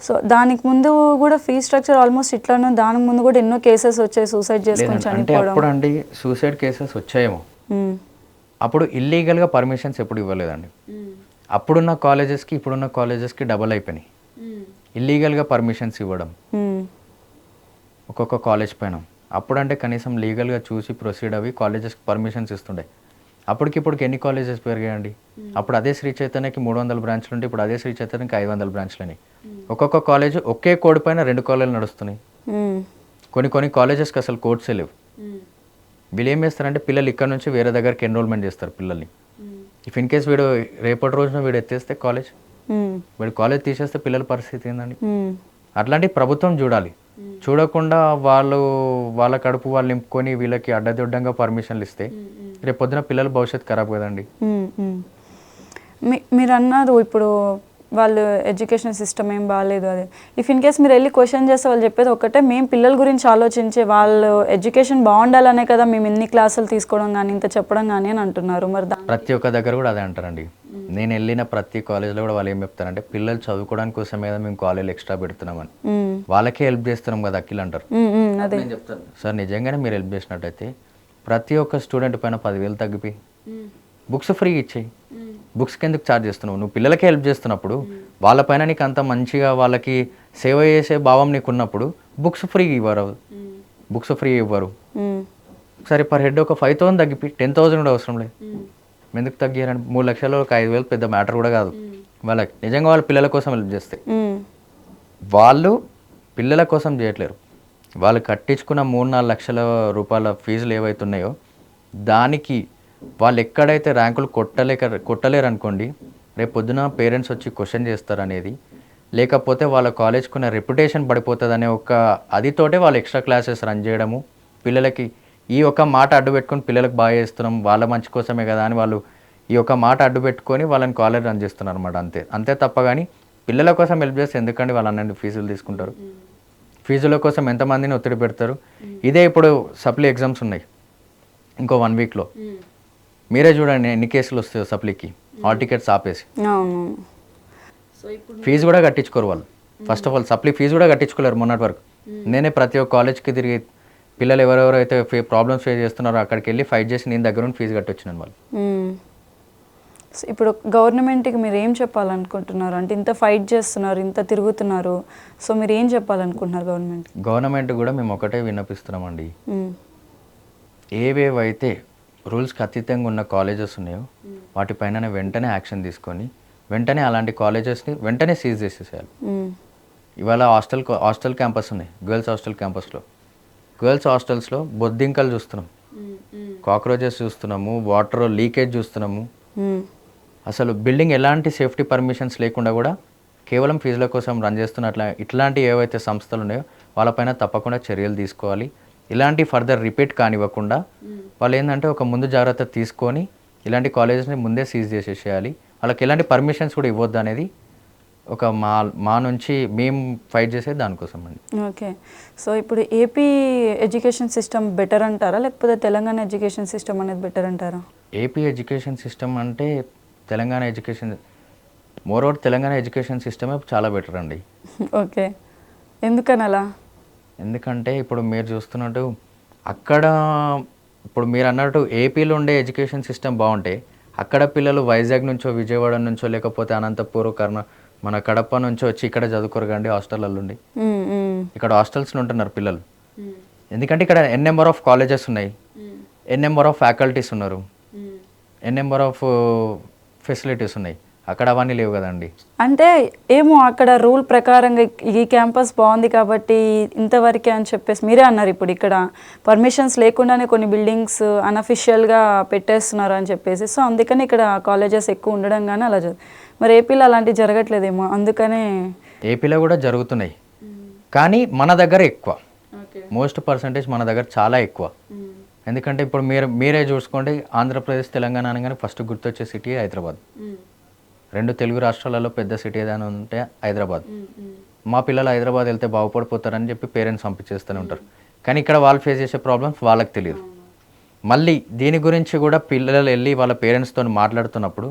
సో దానికి ముందు కూడా ఫీ స్ట్రక్చర్ ఆల్మోస్ట్ ఇట్లానే, దానికి ముందు కూడా ఎన్నో కేసెస్ వచ్చాయి సూసైడ్ చేసుకొని అంటే చనిపోవడం. అప్పుడు అండి సూసైడ్ కేసెస్ వచ్చాయేమో, అప్పుడు ఇల్లీగల్గా పర్మిషన్స్ ఎప్పుడు ఇవ్వలేదండి. అప్పుడున్న కాలేజెస్కి ఇప్పుడున్న కాలేజెస్కి డబల్ అయిపోయినాయి ఇల్లీగల్గా పర్మిషన్స్ ఇవ్వడం ఒక్కొక్క కాలేజ్ పైన. అప్పుడంటే కనీసం లీగల్గా చూసి ప్రొసీడ్ అవి కాలేజెస్కి పర్మిషన్స్ ఇస్తుండే. అప్పటికిప్పటికి ఎన్ని కాలేజెస్ పెరిగాయండి. అప్పుడు అదే శ్రీ చైతన్యకి 300 బ్రాంచ్లు ఉంటే ఇప్పుడు అదే శ్రీ చైతన్యకి 500 బ్రాంచ్లని. ఒక్కొక్క కాలేజ్ ఒకే కోడ్ పైన 2 కాలేజీలు నడుస్తున్నాయి. కొన్ని కాలేజెస్కి అసలు కోడ్సే లేవు. వీళ్ళు ఏం చేస్తారంటే పిల్లలు ఇక్కడ నుంచి వేరే దగ్గరికి ఎన్రోల్మెంట్ చేస్తారు పిల్లల్ని. ఇఫ్ ఇన్ కేస్ వీడు రేపటి రోజున వీడు ఎత్తేస్తే వీడు కాలేజ్ తీసేస్తే పిల్లల పరిస్థితి ఏందండి? అట్లాంటి ప్రభుత్వం చూడాలి. చూడకుండా వాళ్ళ కడుపు వాళ్ళు నింపుకొని వీళ్ళకి అడ్డదిడ్డంగా పర్మిషన్లు ఇస్తే రేపు పొద్దున పిల్లల భవిష్యత్తు ఖరాబ్ కదండి. మీరు అన్నారు ఇప్పుడు వాళ్ళు ఎడ్యుకేషన్ సిస్టమ్ ఏం బాగాలేదు అది. ఇఫ్ ఇన్ కేస్ మీరు వెళ్ళి క్వశ్చన్ చేస్తే వాళ్ళు చెప్పేది ఒకటే, మేము పిల్లల గురించి ఆలోచించే వాళ్ళు ఎడ్యుకేషన్ బాగుండాలనే కదా మేము ఇన్ని క్లాసులు తీసుకోవడం కానీ ఇంత చెప్పడం కానీ అని అంటున్నారు. మరి ప్రతి ఒక్క దగ్గర కూడా అదే అంటారండి. నేను వెళ్ళిన ప్రతి కాలేజ్లో కూడా వాళ్ళు ఏం చెప్తారంటే పిల్లలు చదువుకోవడానికి కోసమే కదా మేము కాలేజీలు ఎక్స్ట్రా పెడుతున్నామని. వాళ్ళకే హెల్ప్ చేస్తున్నాం కదా అఖిల్ అంటారు. నేను చెప్తాను సార్ నిజంగానే మీరు హెల్ప్ చేసినట్టయితే ప్రతి ఒక్క స్టూడెంట్ పైన 10,000 తగ్గిపోయి బుక్స్ ఫ్రీగా ఇచ్చేయి. బుక్స్కి ఎందుకు ఛార్జ్ చేస్తున్నావు? నువ్వు పిల్లలకే హెల్ప్ చేస్తున్నప్పుడు వాళ్ళపైన నీకు అంత మంచిగా వాళ్ళకి సేవ చేసే భావం నీకు ఉన్నప్పుడు బుక్స్ ఫ్రీగా ఇవ్వరు. సరే పర్ హెడ్ ఒక 5,000 తగ్గిపి 10,000 కూడా అవసరం లేదు. ఎందుకు తగ్గారండి? 3 లక్షలు ఒక 5,000 పెద్ద మ్యాటర్ కూడా కాదు వాళ్ళకి. నిజంగా వాళ్ళ పిల్లల కోసం హెల్ప్ చేస్తే వాళ్ళు పిల్లల కోసం చేయట్లేరు. వాళ్ళు కట్టించుకున్న 3-4 లక్షల రూపాయల ఫీజులు ఏవైతున్నాయో దానికి వాళ్ళు ఎక్కడైతే ర్యాంకులు కొట్టలేరు అనుకోండి, రేపు పొద్దున పేరెంట్స్ వచ్చి క్వశ్చన్ చేస్తారు అనేది, లేకపోతే వాళ్ళ కాలేజ్కున్న రెప్యుటేషన్ పడిపోతుంది అనే ఒక అదితోటే వాళ్ళు ఎక్స్ట్రా క్లాసెస్ రన్ చేయడము, పిల్లలకి ఈ ఒక మాట అడ్డు పెట్టుకొని పిల్లలకు బాగా చేస్తున్నాం వాళ్ళ మంచి కోసమే కదా అని వాళ్ళు ఈ ఒక మాట అడ్డు పెట్టుకొని వాళ్ళని కాలేజ్ రన్ చేస్తున్నారు అనమాట. అంతే తప్ప కానీ పిల్లల కోసం హెల్ప్ చేస్తే ఎందుకండి వాళ్ళు అన్నీ ఫీజులు తీసుకుంటారు? ఫీజుల కోసం ఎంతమందిని ఒత్తిడి పెడతారు? ఇదే ఇప్పుడు సప్లీ ఎగ్జామ్స్ ఉన్నాయి ఇంకో 1 వీక్లో. మీరే చూడండి ఎన్ని కేసులు వస్తాయో సప్లీకి, హాల్ టికెట్స్ ఆపేసి. ఫీజు కూడా కట్టించుకోరు వాళ్ళు. First of all supply fee కూడా కట్టించుకోలేరు మొన్నటి వరకు. నేనే ప్రతి ఒక్క కాలేజ్కి తిరిగి పిల్లలు ఎవరెవరైతే ప్రాబ్లమ్స్ ఫేస్ చేస్తున్నారో అక్కడికి వెళ్ళి ఫైట్ చేసి నేను దగ్గర నుండి ఫీజు కట్టొచ్చినాను వాళ్ళు. ఇప్పుడు గవర్నమెంట్కి మీరు ఏం చెప్పాలనుకుంటున్నారు? అంటే ఇంత ఫైట్ చేస్తున్నారు, ఇంత తిరుగుతున్నారు, సో మీరు ఏం చెప్పాలనుకుంటున్నారు గవర్నమెంట్ కూడా మేము ఒకటే విన్నపిస్తున్నామండి. ఏవేవైతే రూల్స్కి అతీతంగా ఉన్న కాలేజెస్ ఉన్నాయో వాటిపైన వెంటనే యాక్షన్ తీసుకొని వెంటనే అలాంటి కాలేజెస్ని వెంటనే సీజ్ చేసేసేయాలి. ఇవాళ హాస్టల్ క్యాంపస్ ఉన్నాయి, గర్ల్స్ హాస్టల్స్లో బొద్దింకలు చూస్తున్నాం, కాక్రోచెస్ చూస్తున్నాము, వాటర్ లీకేజ్ చూస్తున్నాము. అసలు బిల్డింగ్ ఎలాంటి సేఫ్టీ పర్మిషన్స్ లేకుండా కూడా కేవలం ఫీజుల కోసం రన్ చేస్తున్న ఇట్లాంటి ఏవైతే సంస్థలు ఉన్నాయో వాళ్ళపైన తప్పకుండా చర్యలు తీసుకోవాలి. ఇలాంటి ఫర్దర్ రిపీట్ కానివ్వకుండా వాళ్ళు ఏంటంటే ఒక ముందు జాగ్రత్త తీసుకొని ఇలాంటి కాలేజెస్ని ముందే సీజ్ చేసేసేయాలి. వాళ్ళకి ఎలాంటి పర్మిషన్స్ కూడా ఇవ్వద్దు అనేది ఒక మా నుంచి మేము ఫైట్ చేసేది దానికోసం అండి. ఓకే, సో ఇప్పుడు ఏపీ ఎడ్యుకేషన్ సిస్టమ్ బెటర్ అంటారా లేకపోతే తెలంగాణ ఎడ్యుకేషన్ సిస్టమ్ అనేది బెటర్ అంటారా? ఏపీ ఎడ్యుకేషన్ సిస్టమ్ అంటే తెలంగాణ ఎడ్యుకేషన్ సిస్టమే చాలా బెటర్ అండి. ఓకే, ఎందుకని అలా? ఎందుకంటే ఇప్పుడు మీరు చూస్తున్నట్టు అక్కడ ఇప్పుడు మీరు అన్నట్టు ఏపీలో ఉండే ఎడ్యుకేషన్ సిస్టమ్ బాగుంటే అక్కడ పిల్లలు వైజాగ్ నుంచో విజయవాడ నుంచో లేకపోతే అనంతపూర్ మన కడప నుంచో వచ్చి ఇక్కడ చదువుకోరు కండి హాస్టల్లో ఉండి. ఇక్కడ హాస్టల్స్లో ఉంటున్నారు పిల్లలు. ఎందుకంటే ఇక్కడ ఎన్ నెంబర్ ఆఫ్ కాలేజెస్ ఉన్నాయి, ఎన్ నెంబర్ ఆఫ్ ఫ్యాకల్టీస్ ఉన్నారు, ఎన్ నెంబర్ ఆఫ్ ఫెసిలిటీస్ ఉన్నాయి. అక్కడ అవన్నీ లేవు కదండి. అంటే ఏమో అక్కడ రూల్ ప్రకారంగా ఈ క్యాంపస్ బాగుంది కాబట్టి ఇంతవరకే అని చెప్పేసి మీరే అన్నారు. ఇప్పుడు ఇక్కడ పర్మిషన్స్ లేకుండానే కొన్ని బిల్డింగ్స్ అన్అఫిషియల్గా పెట్టేస్తున్నారు అని చెప్పేసి, సో అందుకని ఇక్కడ కాలేజెస్ ఎక్కువ ఉండడం కానీ అలా మరి ఏపీలో అలాంటివి జరగట్లేదేమో, అందుకనే. ఏపీలో కూడా జరుగుతున్నాయి కానీ మన దగ్గర ఎక్కువ, మోస్ట్ పర్సంటేజ్ మన దగ్గర చాలా ఎక్కువ. ఎందుకంటే ఇప్పుడు మీరే చూసుకోండి, ఆంధ్రప్రదేశ్ తెలంగాణ అనగానే ఫస్ట్ గుర్తొచ్చే సిటీ హైదరాబాద్. 2 తెలుగు రాష్ట్రాలలో పెద్ద సిటీ ఏదైనా ఉంటే హైదరాబాద్. మా పిల్లలు హైదరాబాద్ వెళ్తే బాగుపడిపోతారని చెప్పి పేరెంట్స్ పంపించేస్తూనే ఉంటారు. కానీ ఇక్కడ వాళ్ళు ఫేస్ చేసే ప్రాబ్లమ్స్ వాళ్ళకి తెలియదు. మళ్ళీ దీని గురించి కూడా పిల్లలు వెళ్ళి వాళ్ళ పేరెంట్స్తో మాట్లాడుతున్నప్పుడు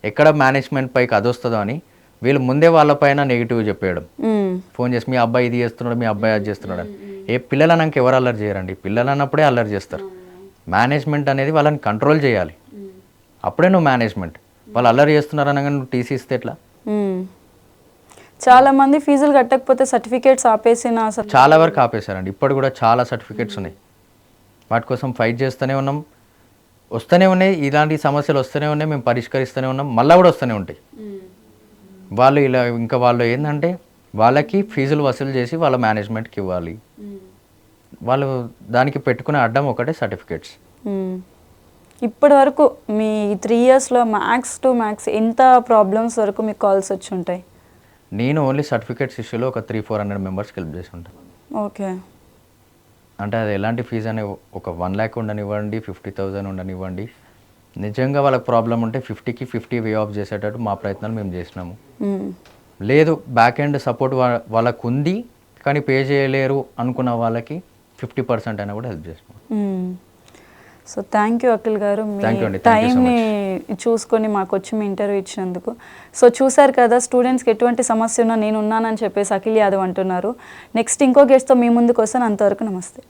ఎక్కడ మేనేజ్మెంట్ పైకి అదొస్తుందో అని వీళ్ళు ముందే వాళ్ళపైన నెగిటివ్ చెప్పేయడం, ఫోన్ చేసి మీ అబ్బాయి ఇది చేస్తున్నాడు, మీ అబ్బాయి అది చేస్తున్నాడు అని. ఏ పిల్లలు అన్నాక ఎవరు అల్లరి చేయరండి, పిల్లలు అన్నప్పుడే అల్లరి చేస్తారు. మేనేజ్మెంట్ అనేది వాళ్ళని కంట్రోల్ చేయాలి, అప్పుడే నువ్వు మేనేజ్మెంట్. వాళ్ళు అల్లరి చేస్తున్నారు అనగా నువ్వు టీసీ ఇస్తే ఎట్లా? చాలా మంది ఫీజులు కట్టకపోతే సర్టిఫికేట్స్ ఆపేసిన చాలా వరకు ఆపేశారండి. ఇప్పుడు కూడా చాలా సర్టిఫికేట్స్ ఉన్నాయి, వాటి కోసం ఫైట్ చేస్తూనే ఉన్నాం, వస్తూనే ఉన్నాయి. ఇలాంటి సమస్యలు వస్తూనే ఉన్నాయి, మేము పరిష్కరిస్తూనే ఉన్నాం, మళ్ళీ కూడా వస్తూనే ఉంటాయి. వాళ్ళు ఇలా ఇంకా వాళ్ళు ఏంటంటే వాళ్ళకి ఫీజులు వసూలు చేసి వాళ్ళ మేనేజ్మెంట్కి ఇవ్వాలి. వాళ్ళు దానికి పెట్టుకునే అడ్డం ఒకటే సర్టిఫికేట్స్. ఇప్పటి వరకు మీ 3 yearsలో మ్యాక్స్ టు మ్యాక్స్ ఎంత ప్రాబ్లమ్స్ వరకు మీకు కాల్స్ వచ్చి ఉంటాయి? నేను ఓన్లీ సర్టిఫికేట్స్ ఇష్యూలో ఒక 300-400 మెంబర్స్కి హెల్ప్ చేసి ఉంటాను. ఓకే. అంటే అది ఎలాంటి ఫీజు అనే ఒక 1 lakh ఉండనివ్వండి, 50,000 ఉండనివ్వండి, నిజంగా వాళ్ళకి ప్రాబ్లం ఉంటే 50కి 50 వే ఆఫ్ చేసేటట్టు మా ప్రయత్నాలు మేము చేసినాము. లేదు బ్యాక్ ఎండ్ సపోర్ట్ వాళ్ళకు ఉంది కానీ పే చేయలేరు అనుకున్న వాళ్ళకి 50% అయినా కూడా హెల్ప్ చేస్తాం. సో థ్యాంక్ యూ అఖిల్ గారు, మీ టైంని చూసుకొని మాకు వచ్చి మీ ఇంటర్వ్యూ ఇచ్చినందుకు. సో చూసారు కదా, స్టూడెంట్స్కి ఎటువంటి సమస్య ఉన్నా నేను ఉన్నానని చెప్పేసి అఖిల్ యాదవ్ అంటున్నారు. నెక్స్ట్ ఇంకో గెస్ట్తో మీ ముందుకు వస్తాను. అంతవరకు నమస్తే.